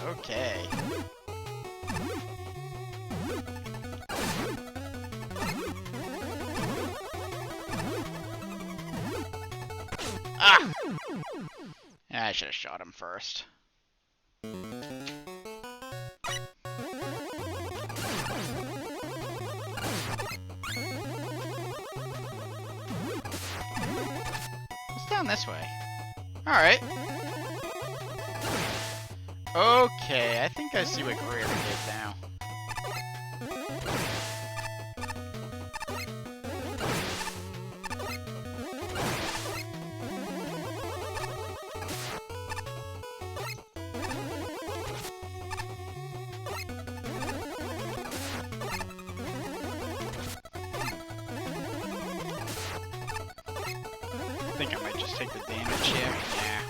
Okay. Ah! I should have shot him first. It's down this way. Alright. Okay, I think I see what Greer did now. I think I might just take the damage here. Yeah.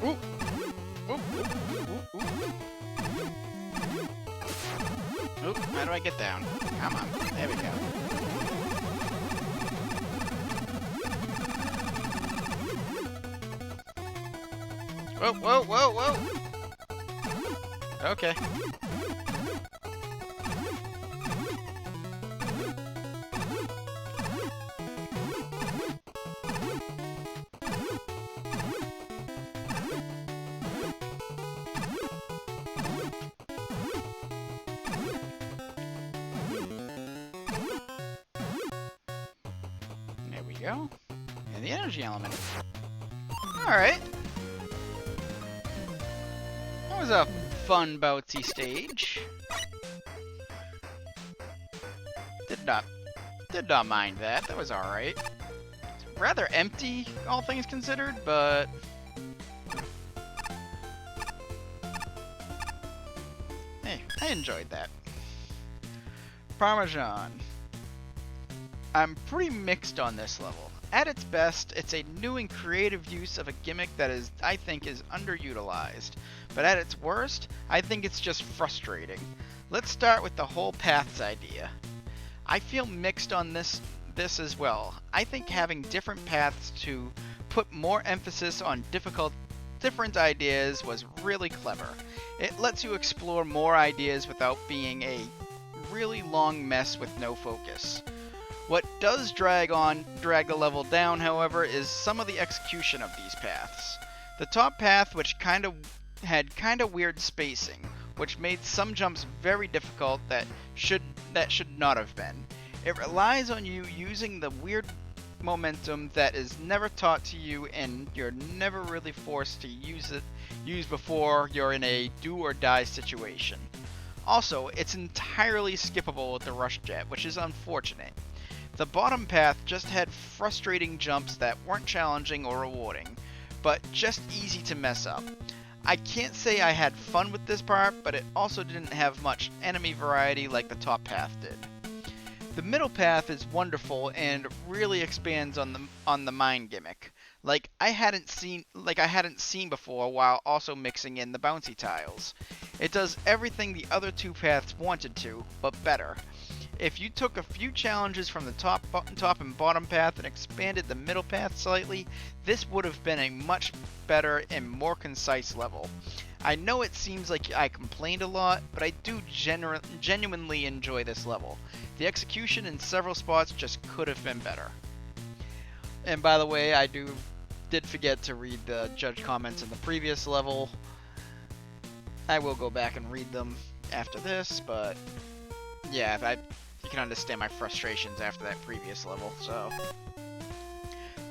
Ooh. Ooh, ooh, ooh, ooh. Oop, how do I get down? Come on, there we go. Whoa, whoa, whoa, whoa! Okay. Go. And the energy element. Alright. That was a fun bouncy stage. Did not mind that. That was alright. It's rather empty, all things considered, but hey, I enjoyed that. Parmesan. I'm pretty mixed on this level. At its best, it's a new and creative use of a gimmick that I think is underutilized. But at its worst, I think it's just frustrating. Let's start with the whole paths idea. I feel mixed on this as well. I think having different paths to put more emphasis on different ideas was really clever. It lets you explore more ideas without being a really long mess with no focus. What does drag the level down, however, is some of the execution of these paths. The top path, which had kind of weird spacing, which made some jumps very difficult that should not have been. It relies on you using the weird momentum that is never taught to you, and you're never really forced to use before you're in a do or die situation. Also, it's entirely skippable with the rush jet, which is unfortunate. The bottom path just had frustrating jumps that weren't challenging or rewarding, but just easy to mess up. I can't say I had fun with this part, but it also didn't have much enemy variety like the top path did. The middle path is wonderful and really expands on the mine gimmick, like I hadn't seen before, while also mixing in the bouncy tiles. It does everything the other two paths wanted to, but better. If you took a few challenges from the top and bottom path and expanded the middle path slightly, this would have been a much better and more concise level. I know it seems like I complained a lot, but I do genuinely enjoy this level. The execution in several spots just could have been better. And by the way, I did forget to read the judge comments in the previous level. I will go back and read them after this, but yeah, you can understand my frustrations after that previous level, so.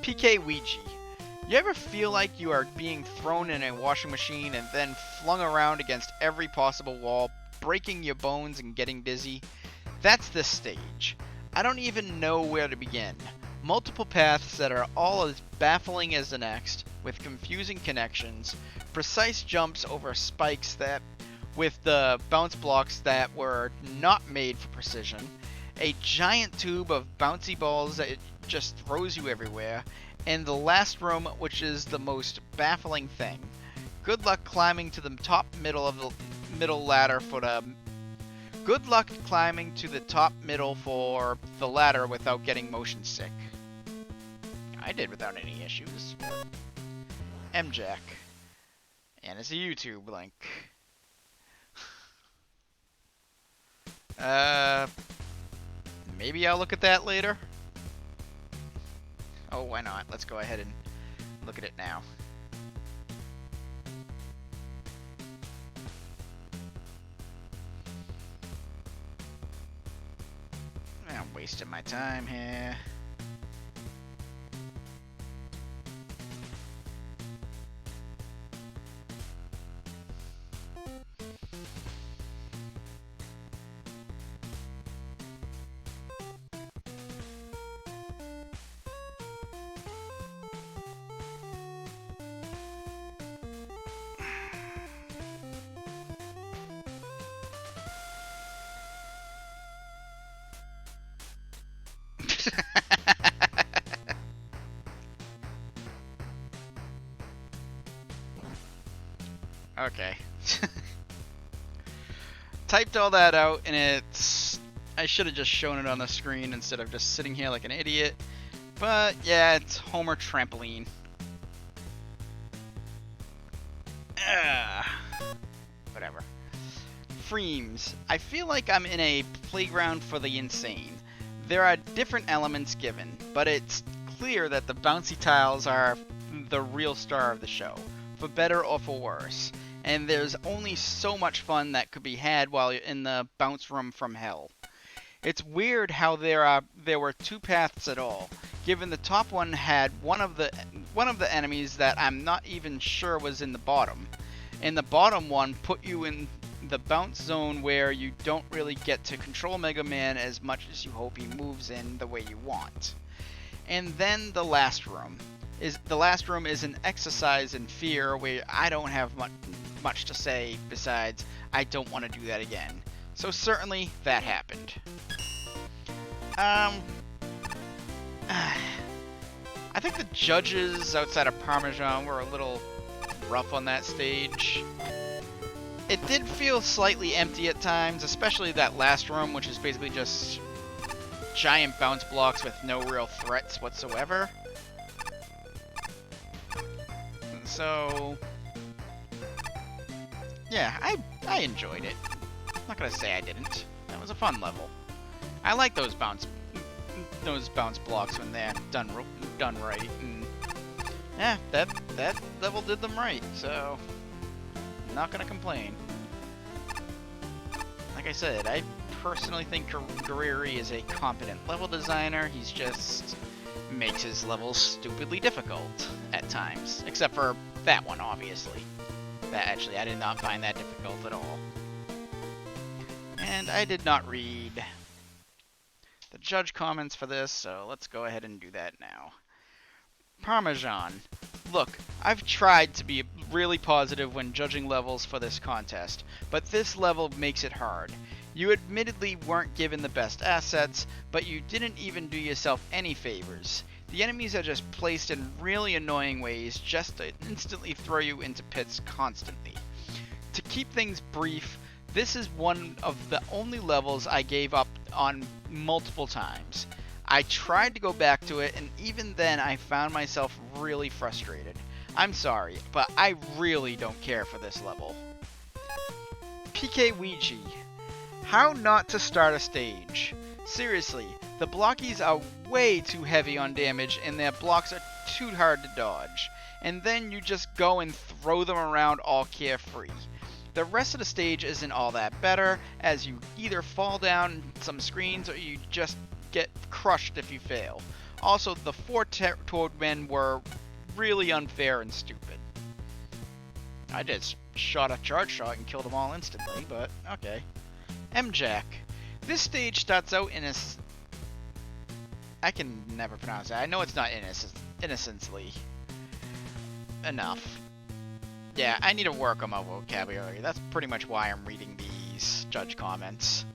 PK Ouija. You ever feel like you are being thrown in a washing machine and then flung around against every possible wall, breaking your bones and getting dizzy? That's this stage. I don't even know where to begin. Multiple paths that are all as baffling as the next, with confusing connections, precise jumps over spikes with the bounce blocks that were not made for precision, a giant tube of bouncy balls that just throws you everywhere, and the last room, which is the most baffling thing. Good luck climbing to the middle ladder for the ladder without getting motion sick. I did without any issues. MJack. And it's a YouTube link. Maybe I'll look at that later. Oh, why not? Let's go ahead and look at it now. I'm wasting my time here. Okay. Typed all that out, and I should have just shown it on the screen instead of just sitting here like an idiot. But yeah, it's Homer Trampoline. Whatever. Freems. I feel like I'm in a playground for the insane. There are different elements given, but it's clear that the bouncy tiles are the real star of the show, for better or for worse. And there's only so much fun that could be had while you're in the bounce room from hell. It's weird how there were two paths at all, given the top one had one of the enemies that I'm not even sure was in the bottom. And the bottom one put you in the bounce zone where you don't really get to control Megaman as much as you hope he moves in the way you want. And then the last room is an exercise in fear where I don't have much to say besides I don't want to do that again. So certainly that happened. I think the judges outside of Parmesan were a little rough on that stage. It did feel slightly empty at times, especially that last room, which is basically just giant bounce blocks with no real threats whatsoever. So, yeah, I enjoyed it. I'm not gonna say I didn't. That was a fun level. I like those bounce blocks when they're done right. And yeah, that level did them right. So, I'm not gonna complain. Like I said, I personally think Gariri is a competent level designer. He's just makes his levels stupidly difficult at times. Except for that one, obviously. That actually, I did not find that difficult at all. And I did not read the judge comments for this, so let's go ahead and do that now. Parmesan. Look, I've tried to be really positive when judging levels for this contest, but this level makes it hard. You admittedly weren't given the best assets, but you didn't even do yourself any favors. The enemies are just placed in really annoying ways just to instantly throw you into pits constantly. To keep things brief, this is one of the only levels I gave up on multiple times. I tried to go back to it, and even then I found myself really frustrated. I'm sorry, but I really don't care for this level. PK Ouija. How not to start a stage. Seriously, the blockies are way too heavy on damage and their blocks are too hard to dodge. And then you just go and throw them around all carefree. The rest of the stage isn't all that better, as you either fall down some screens or you just get crushed if you fail. Also, the 4 Toadmen were really unfair and stupid. I just shot a charge shot and killed them all instantly, but okay. M-Jack. This stage starts out in a... I can never pronounce that. I know it's not innocently enough. Yeah, I need to work on my vocabulary. That's pretty much why I'm reading these judge comments.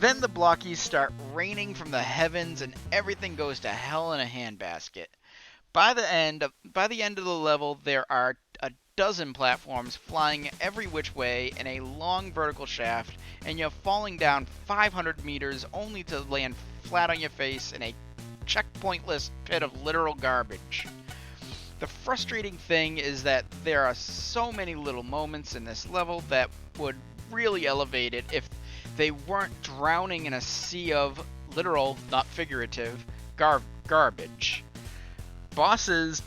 Then the blockies start raining from the heavens and everything goes to hell in a handbasket. By the end of the level, there are a dozen platforms flying every which way in a long vertical shaft, and you're falling down 500 meters only to land flat on your face in a checkpointless pit of literal garbage. The frustrating thing is that there are so many little moments in this level that would really elevate it if they weren't drowning in a sea of literal, not figurative, garbage. Bosses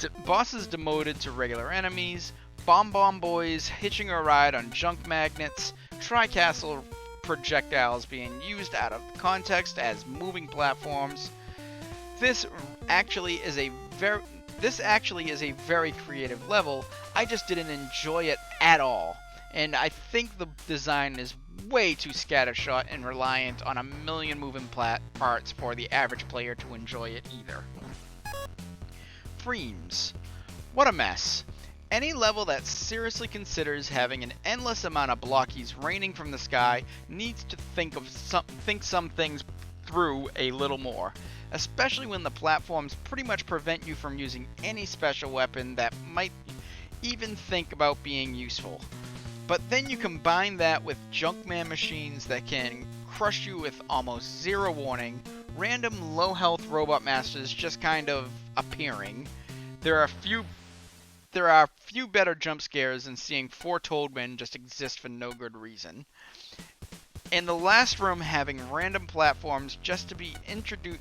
demoted to regular enemies, Bomb Boys hitching a ride on junk magnets, Tri-Castle projectiles being used out of context as moving platforms. This actually is a very creative level. I just didn't enjoy it at all. And I think the design is way too scattershot and reliant on a million moving parts for the average player to enjoy it either. Freems. What a mess. Any level that seriously considers having an endless amount of blockies raining from the sky needs to think some things through a little more, especially when the platforms pretty much prevent you from using any special weapon that might even think about being useful. But then you combine that with Junkman machines that can crush you with almost zero warning, random low health robot masters just kind of appearing. There are a few better jump scares than seeing 4 Toadmen just exist for no good reason. And the last room having random platforms just be introduced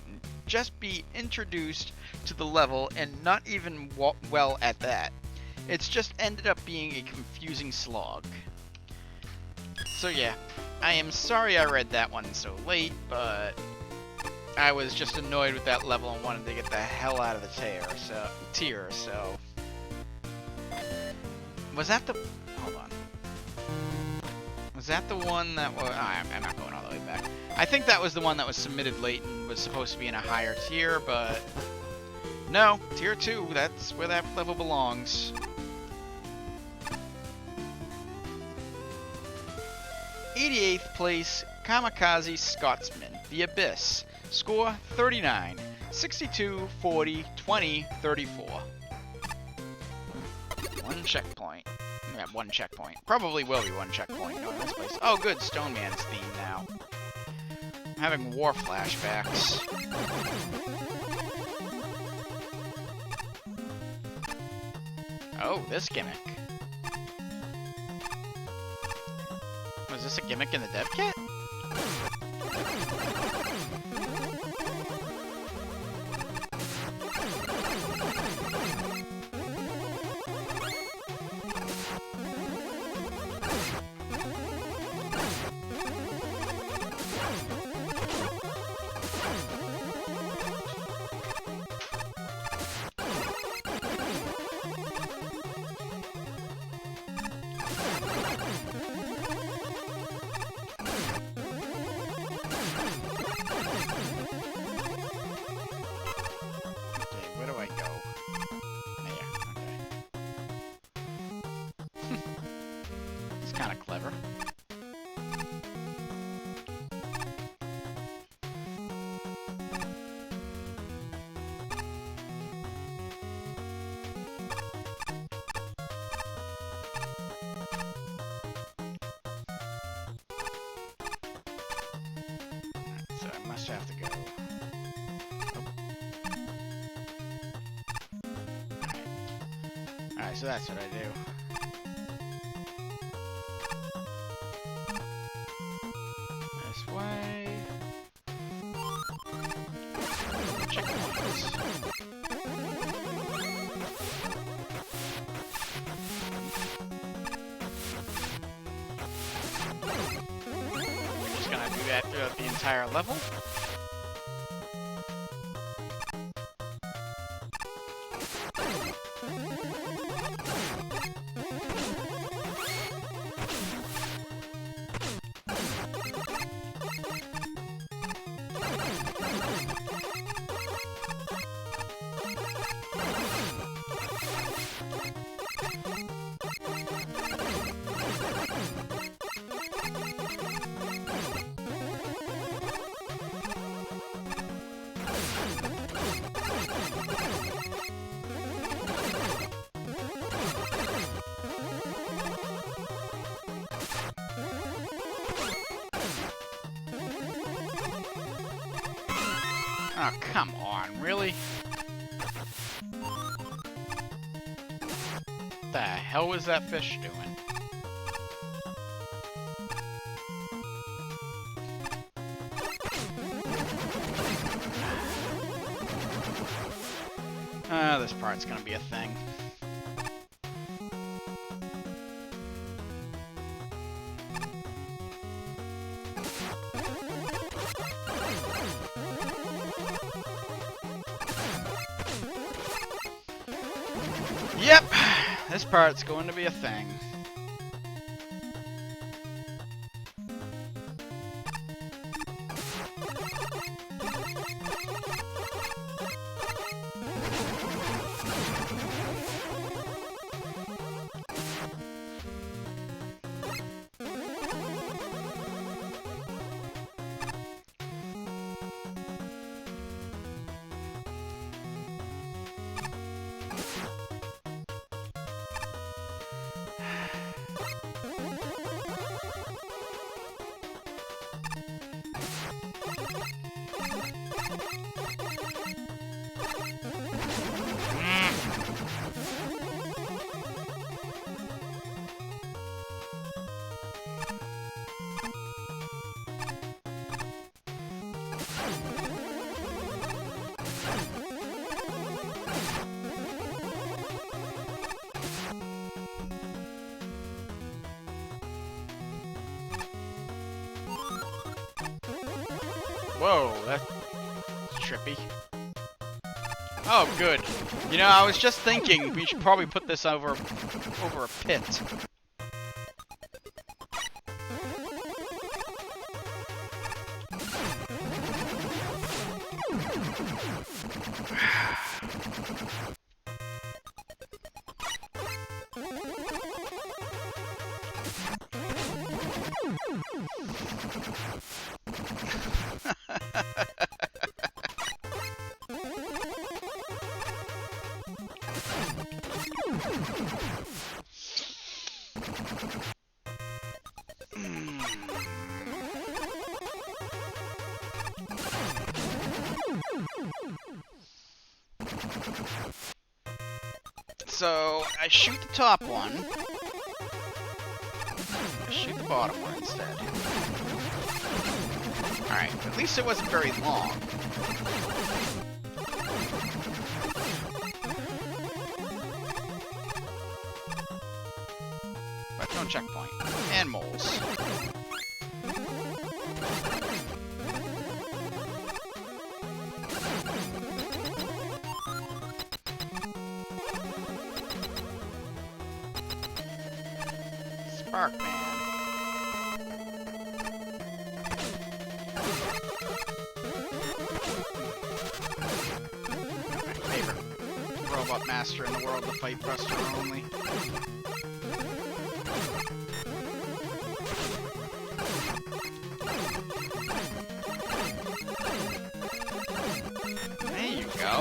to the level and not even well at that. It's just ended up being a confusing slog. So yeah, I am sorry I read that one so late, but I was just annoyed with that level and wanted to get the hell out of the tier, so... Was that the... Hold on. Was that the one that was... I'm not going all the way back. I think that was the one that was submitted late and was supposed to be in a higher tier, but... No, tier 2, that's where that level belongs. 88th place, Kamikaze Scotsman, The Abyss. Score 39. 62, 40, 20, 34. One checkpoint. Yeah, one checkpoint. Probably will be one checkpoint knowing this place. Oh, good. Stone Man's theme now. I'm having war flashbacks. Oh, this gimmick. Was this a gimmick in the dev kit? Kind of clever. So I must have to go. Alright, so that's what I do. Way. Checkpoints. We're just gonna do that throughout the entire level. Oh, come on, really? What the hell was that fish doing? This part's gonna be a thing. Yep, this part's going to be a thing. Whoa, that's trippy. Oh, good. You know, I was just thinking we should probably put this over a pit. So, I shoot the top one. I shoot the bottom one instead. Alright, at least it wasn't very long. But no checkpoint. And moles. Spark Man. My favorite robot master in the world to fight Buster only. There you go.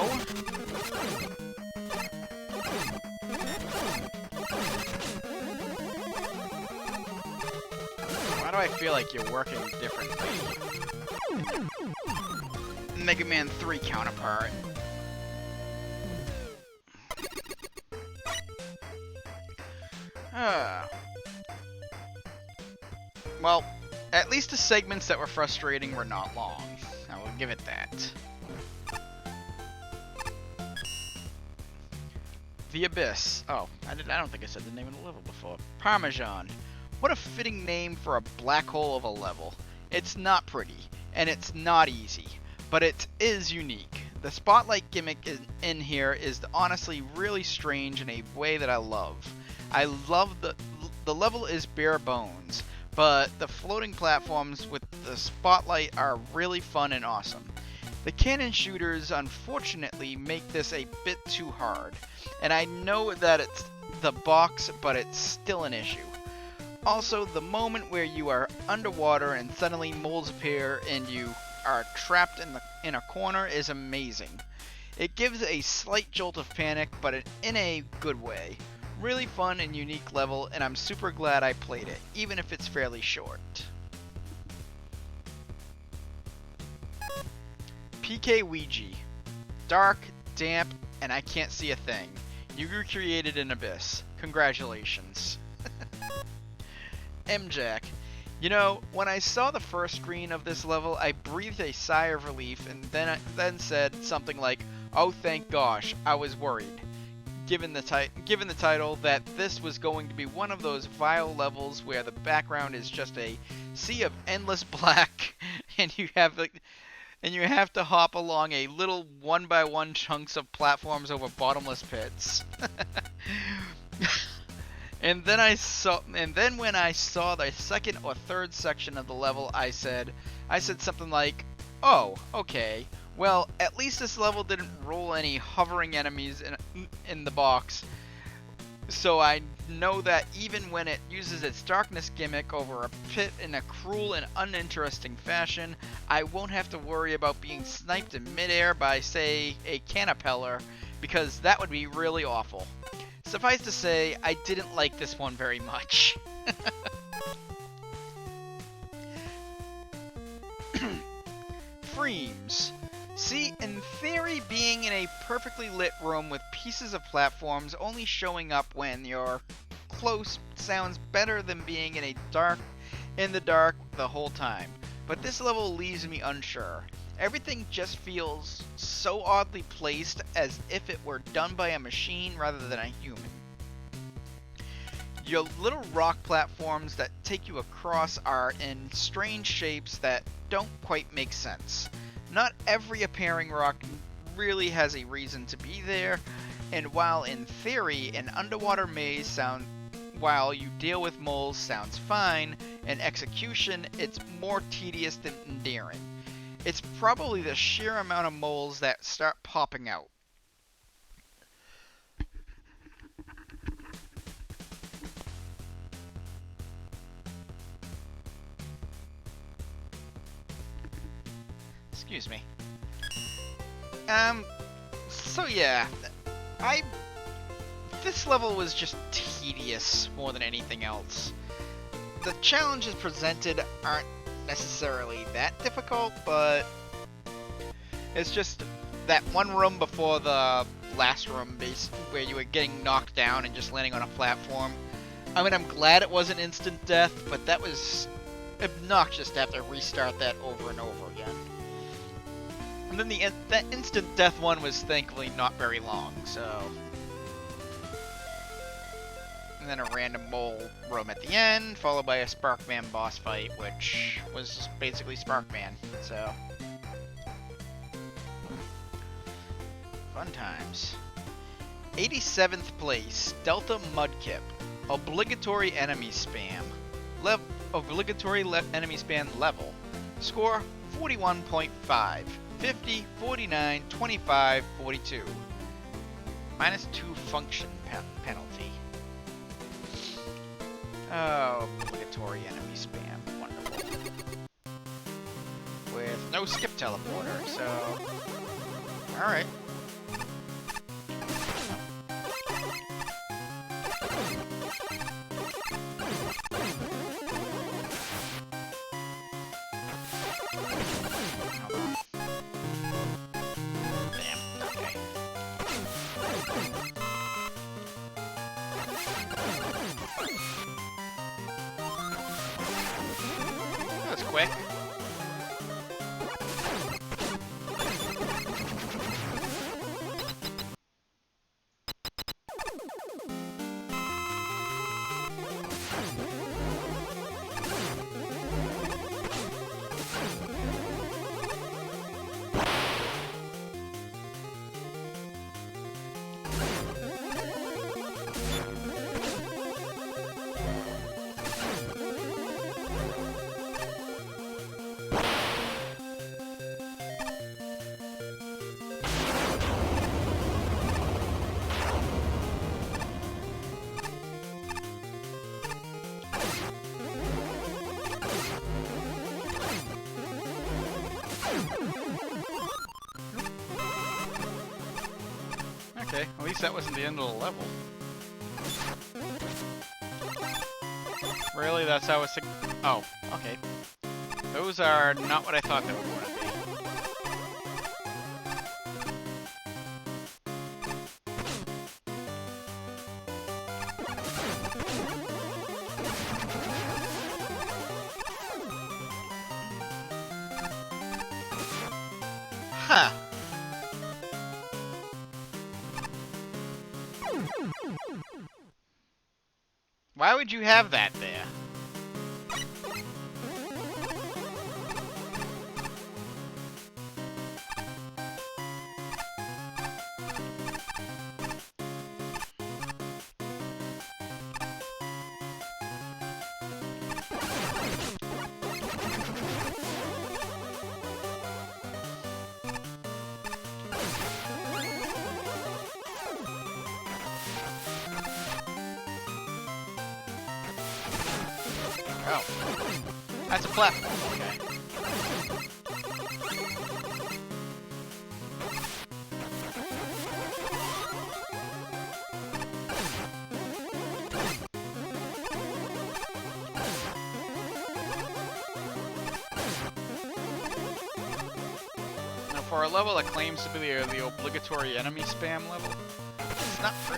Why do I feel like you're working differently? Megaman 3 counterpart. Well, at least the segments that were frustrating were not long. I will give it that. The Abyss. Oh, I don't think I said the name of the level before. Parmesan. What a fitting name for a black hole of a level. It's not pretty, and it's not easy, but it is unique. The spotlight gimmick in here is honestly really strange in a way that I love. I love the level is bare bones, but the floating platforms with the spotlight are really fun and awesome. The cannon shooters unfortunately make this a bit too hard, and I know that it's the box, but it's still an issue. Also, the moment where you are underwater and suddenly moles appear and you are trapped in a corner is amazing. It gives a slight jolt of panic, but in a good way. Really fun and unique level, and I'm super glad I played it, even if it's fairly short. PK Ouija. Dark, damp, and I can't see a thing. You recreated an abyss. Congratulations. MJack. You know, when I saw the first screen of this level, I breathed a sigh of relief and then said something like, "Oh, thank gosh, I was worried." Given the title that this was going to be one of those vile levels where the background is just a sea of endless black, and you have to hop along a little one-by-one chunks of platforms over bottomless pits. And then when I saw the second or third section of the level, I said something like, "Oh, okay. Well, at least this level didn't roll any hovering enemies in the box, so I know that even when it uses its darkness gimmick over a pit in a cruel and uninteresting fashion, I won't have to worry about being sniped in midair by, say, a caterpillar, because that would be really awful." Suffice to say, I didn't like this one very much. Freems. See, in theory, being in a perfectly lit room with pieces of platforms only showing up when you're close sounds better than being in the dark the whole time. But this level leaves me unsure. Everything just feels so oddly placed, as if it were done by a machine rather than a human. Your little rock platforms that take you across are in strange shapes that don't quite make sense. Not every appearing rock really has a reason to be there, and while in theory an underwater maze while you deal with moles sounds fine, in execution it's more tedious than endearing. It's probably the sheer amount of moles that start popping out. Excuse me. So yeah, this level was just tedious more than anything else. The challenges presented aren't necessarily that difficult, but it's just that one room before the last room base where you were getting knocked down and just landing on a platform. I mean, I'm glad it wasn't instant death, but that was obnoxious to have to restart that over and over again. And then that instant death one was thankfully not very long, so... And then a random mole room at the end, followed by a Sparkman boss fight, which was basically Sparkman, so... Fun times. 87th place, Delta Mudkip. Obligatory enemy spam. Enemy spam level. Score 41.5. 50, 49, 25, 42. -2 function penalty. Oh, obligatory enemy spam. Wonderful. With no skip teleporter, so... Alright. Quick. Okay, at least that wasn't the end of the level. Really? That's how it's... Oh, okay. Those are not what I thought they were going to be. Huh. Why would you have that there? Oh. That's a platform, okay. Now for a level that claims to be the obligatory enemy spam level, it's not for...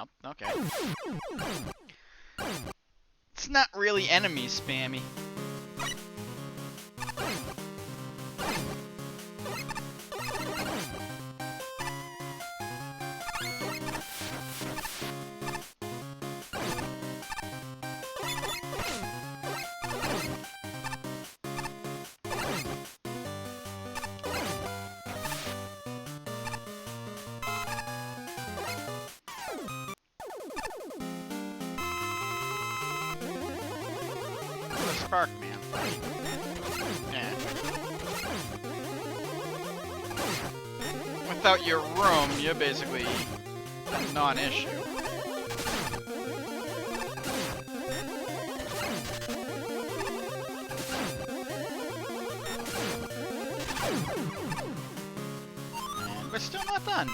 Oh, okay. It's not really enemy spammy. Sparkman fight. Yeah. Without your room, you're basically a non-issue. And we're still not done.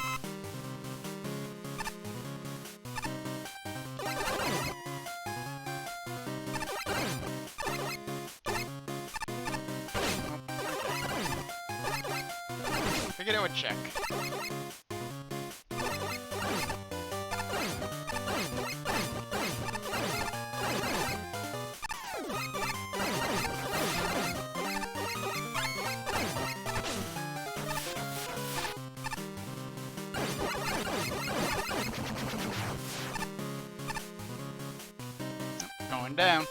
Figured it would check. Going down.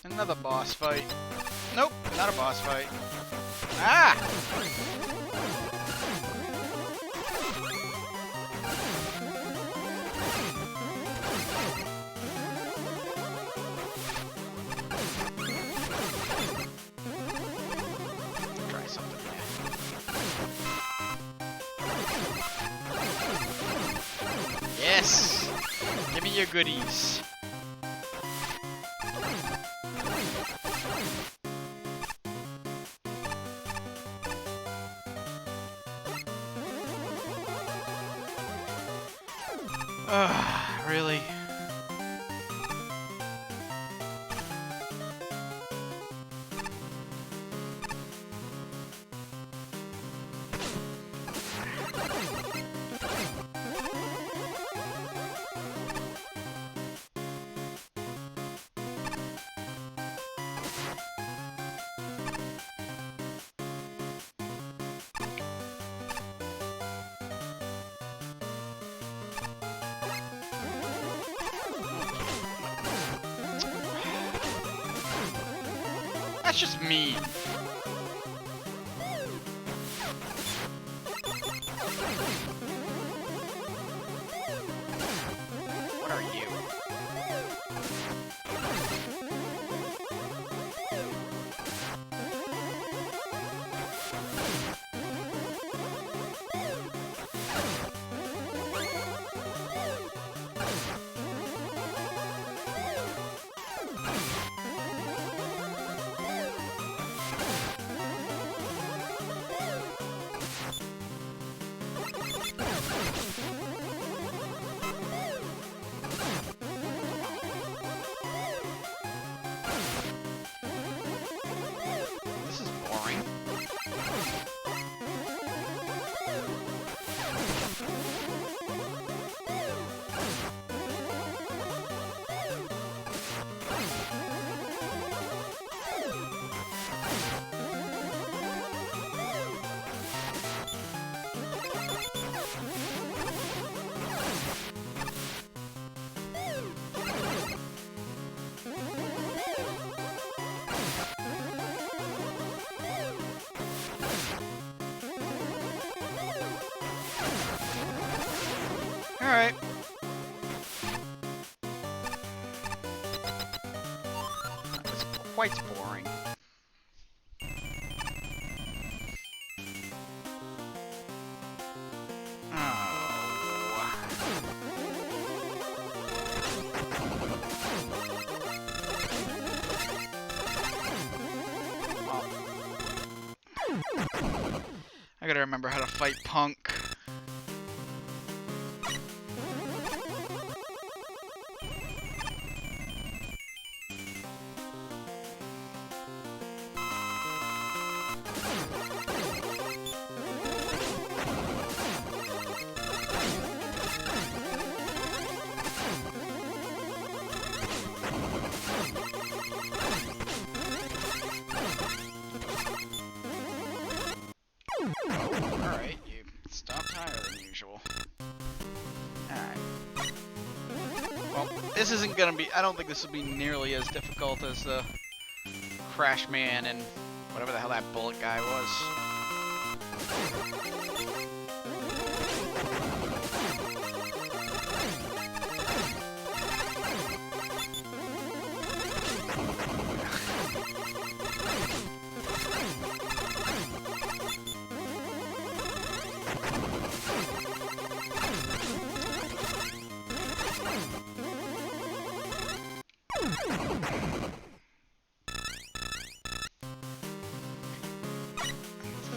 Another boss fight. Nope, not a boss fight. Ah! Try something there. Yes! Give me your goodies. Really? That's just mean. What are you? This is boring. Alright. That was quite boring. I gotta remember how to fight Punk. Alright, you stopped higher than usual. Alright. Well, this isn't gonna be... I don't think this will be nearly as difficult as the Crash Man and whatever the hell that bullet guy was.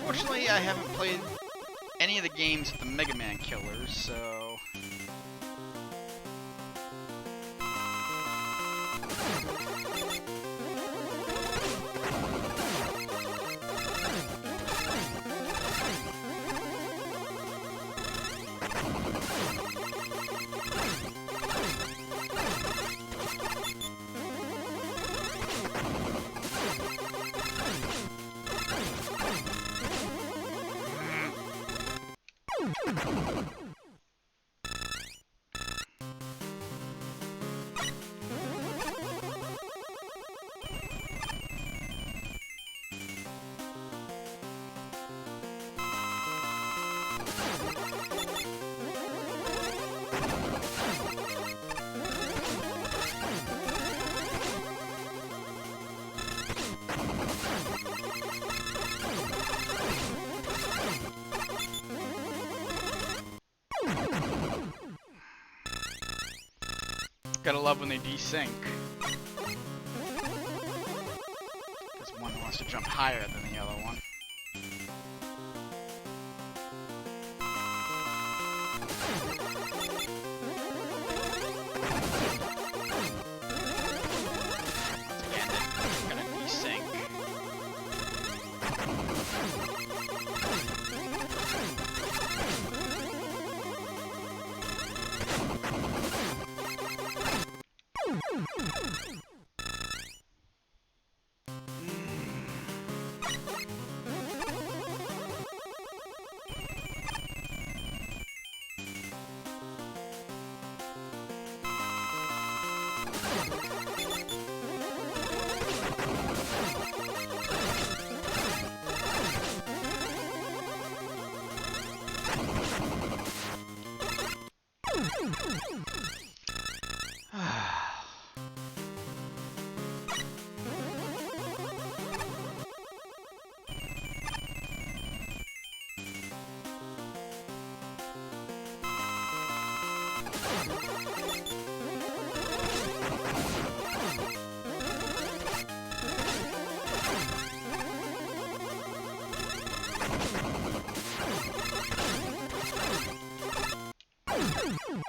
Fortunately, I haven't played any of the games with the Megaman killers, so... Gotta love when they desync. Because one wants to jump higher than the other one. Again, they're gonna desync.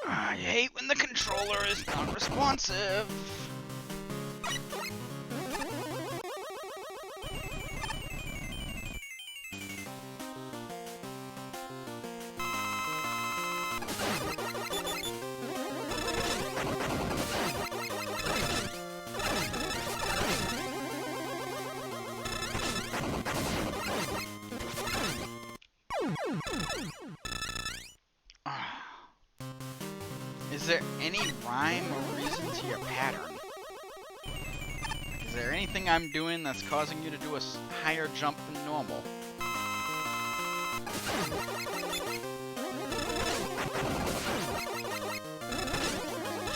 I hate when the controller is not responsive. Is there any rhyme or reason to your pattern? Like, is there anything I'm doing that's causing you to do a higher jump than normal?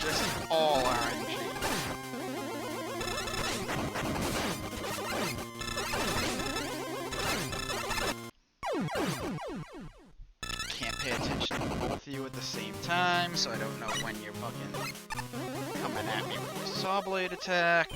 Just all RNG. Can't pay attention to both of you at the same time, so I don't know when you're fucking coming at me with your saw blade attack.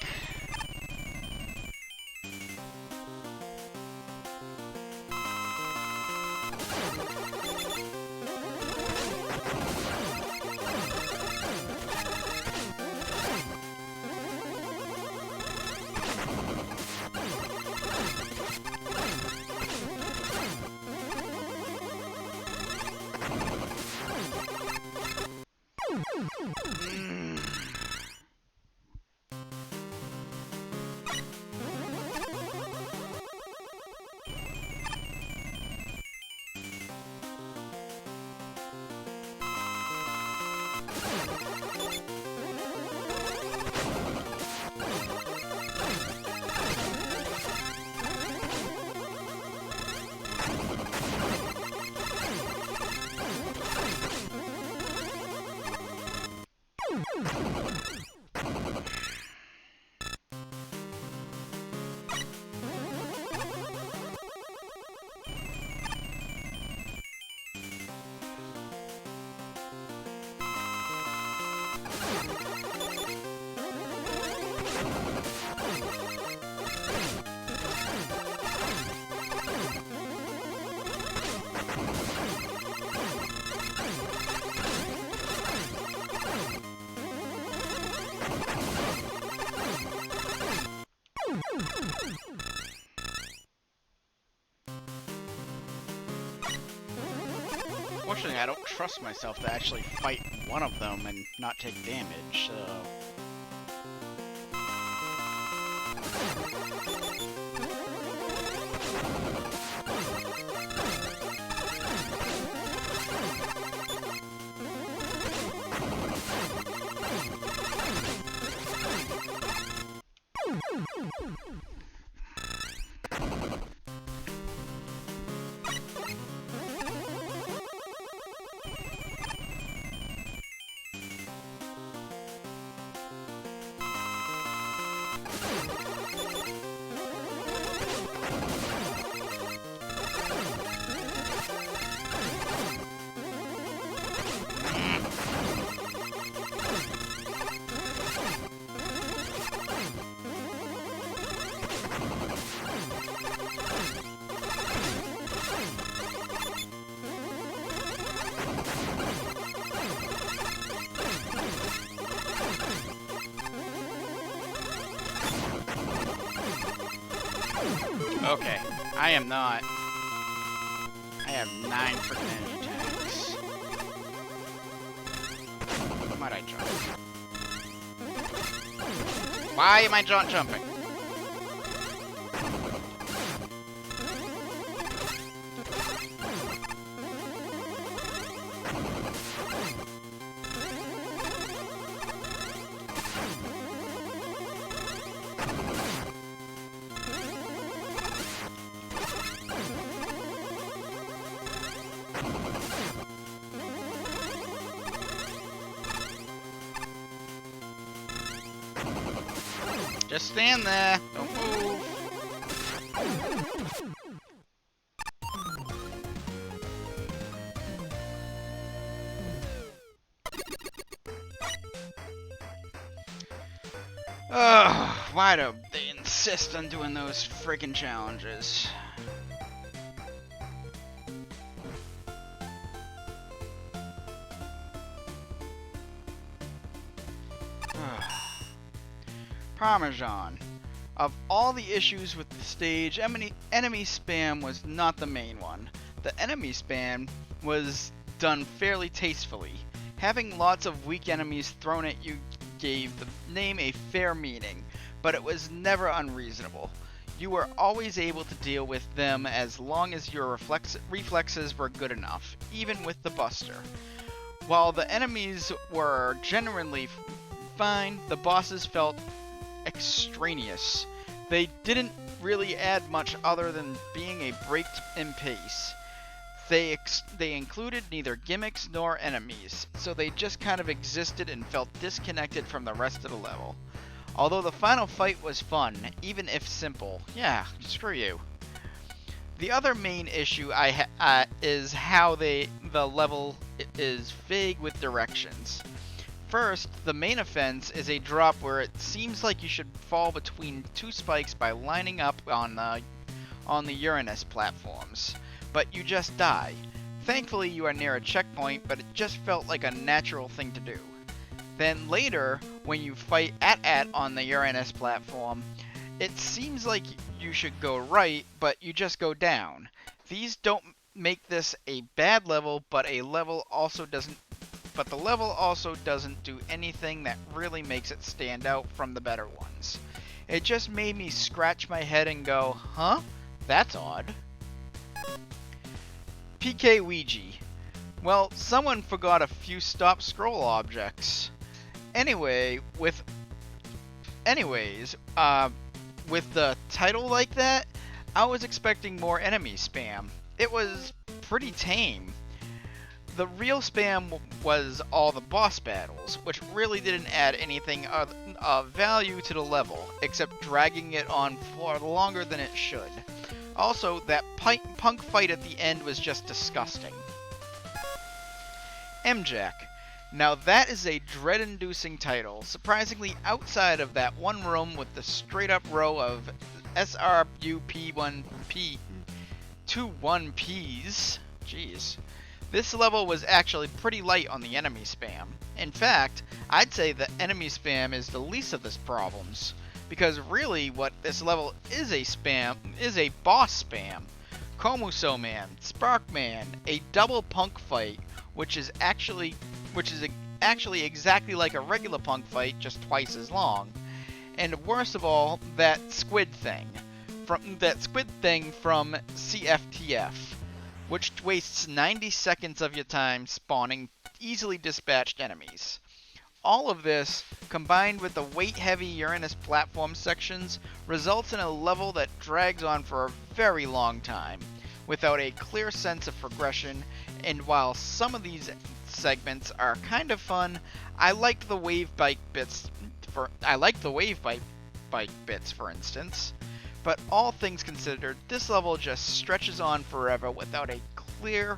Fortunately, I don't trust myself to actually fight one of them and not take damage, so... Okay, I am not. I have 9 freaking energy tanks. Might I jump? Why am I jumping? Just stand there. Don't move. Ugh, why do they insist on doing those friggin' challenges? Parmesan. Of all the issues with the stage, enemy spam was not the main one. The enemy spam was done fairly tastefully. Having lots of weak enemies thrown at you gave the name a fair meaning, but it was never unreasonable. You were always able to deal with them as long as your reflexes were good enough, even with the Buster. While the enemies were generally fine, the bosses felt extraneous. They didn't really add much other than being a break in pace. They included neither gimmicks nor enemies, so they just kind of existed and felt disconnected from the rest of the level. Although the final fight was fun, even if simple. Yeah, screw you. The other main issue is how the level is vague with directions. First, the main offense is a drop where it seems like you should fall between 2 spikes by lining up on the Uranus platforms, but you just die. Thankfully, you are near a checkpoint, but it just felt like a natural thing to do. Then later, when you fight at on the Uranus platform, it seems like you should go right, but you just go down. These don't make this a bad level, but the level also doesn't do anything that really makes it stand out from the better ones. It just made me scratch my head and go, huh? That's odd. PK Ouija. Well, someone forgot a few stop scroll objects. Anyways, with the title like that, I was expecting more enemy spam. It was pretty tame. The real spam was all the boss battles, which really didn't add anything of value to the level, except dragging it on for longer than it should. Also, that punk fight at the end was just disgusting. MJack. Now that is a dread-inducing title, surprisingly outside of that one room with the straight-up row of SRUP1P, 1Ps. Jeez. This level was actually pretty light on the enemy spam. In fact, I'd say the enemy spam is the least of this problems, because really what this level is a boss spam. Komuso Man, Spark Man, a double punk fight, which is actually exactly like a regular punk fight, just twice as long. And worst of all, that squid thing from CFTF, which wastes 90 seconds of your time spawning easily dispatched enemies. All of this, combined with the weight-heavy Uranus platform sections, results in a level that drags on for a very long time, without a clear sense of progression. And while some of these segments are kind of fun, I like the wave bike bits. For instance. But all things considered, this level just stretches on forever without a clear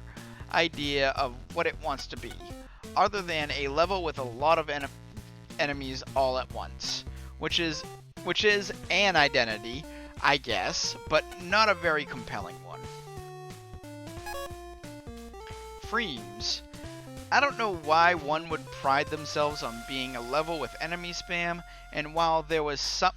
idea of what it wants to be, other than a level with a lot of enemies all at once, which is an identity, I guess, but not a very compelling one. Fremes. I don't know why one would pride themselves on being a level with enemy spam, and while there was some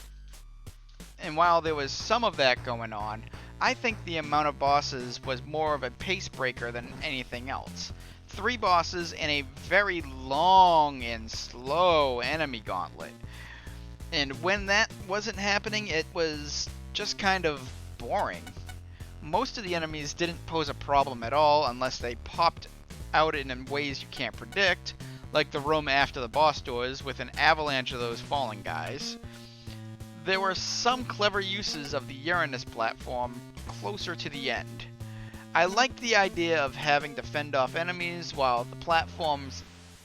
of that going on, I think the amount of bosses was more of a pace breaker than anything else. 3 bosses and a very long and slow enemy gauntlet. And when that wasn't happening, it was just kind of boring. Most of the enemies didn't pose a problem at all unless they popped out in ways you can't predict, like the room after the boss doors with an avalanche of those falling guys. There were some clever uses of the Uranus platform closer to the end. I liked the idea of having to fend off enemies while the platform's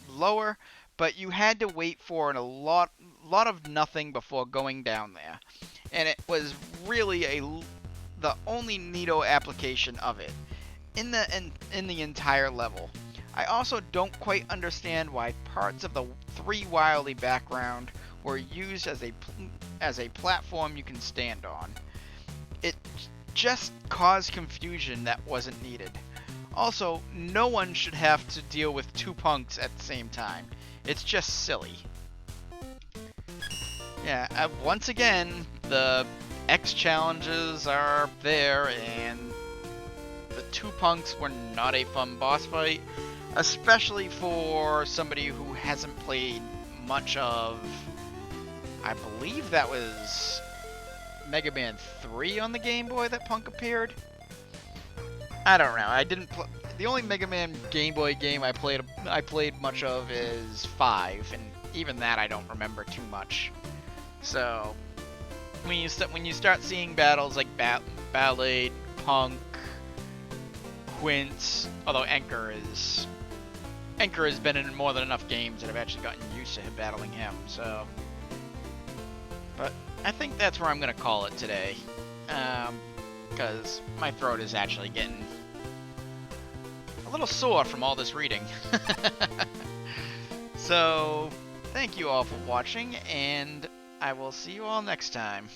lower, but you had to wait for a lot of nothing before going down there, and it was really the only neato application of it in the entire level. I also don't quite understand why parts of the 3 Wily background were used as a platform you can stand on. It just caused confusion that wasn't needed. Also, no one should have to deal with 2 punks at the same time. It's just silly. Yeah, once again, the X challenges are there, and the 2 punks were not a fun boss fight, especially for somebody who hasn't played much of, I believe that was Megaman 3 on the Game Boy that punk appeared. I don't know. I didn't the only Mega Man Game Boy game I played much of is 5, and even that I don't remember too much. So when you start seeing battles like Ballade, Punk, Quint, although Anchor has been in more than enough games that I've actually gotten used to battling him. So, but I think that's where I'm gonna call it today, because my throat is actually getting a little sore from all this reading. So, thank you all for watching, and I will see you all next time.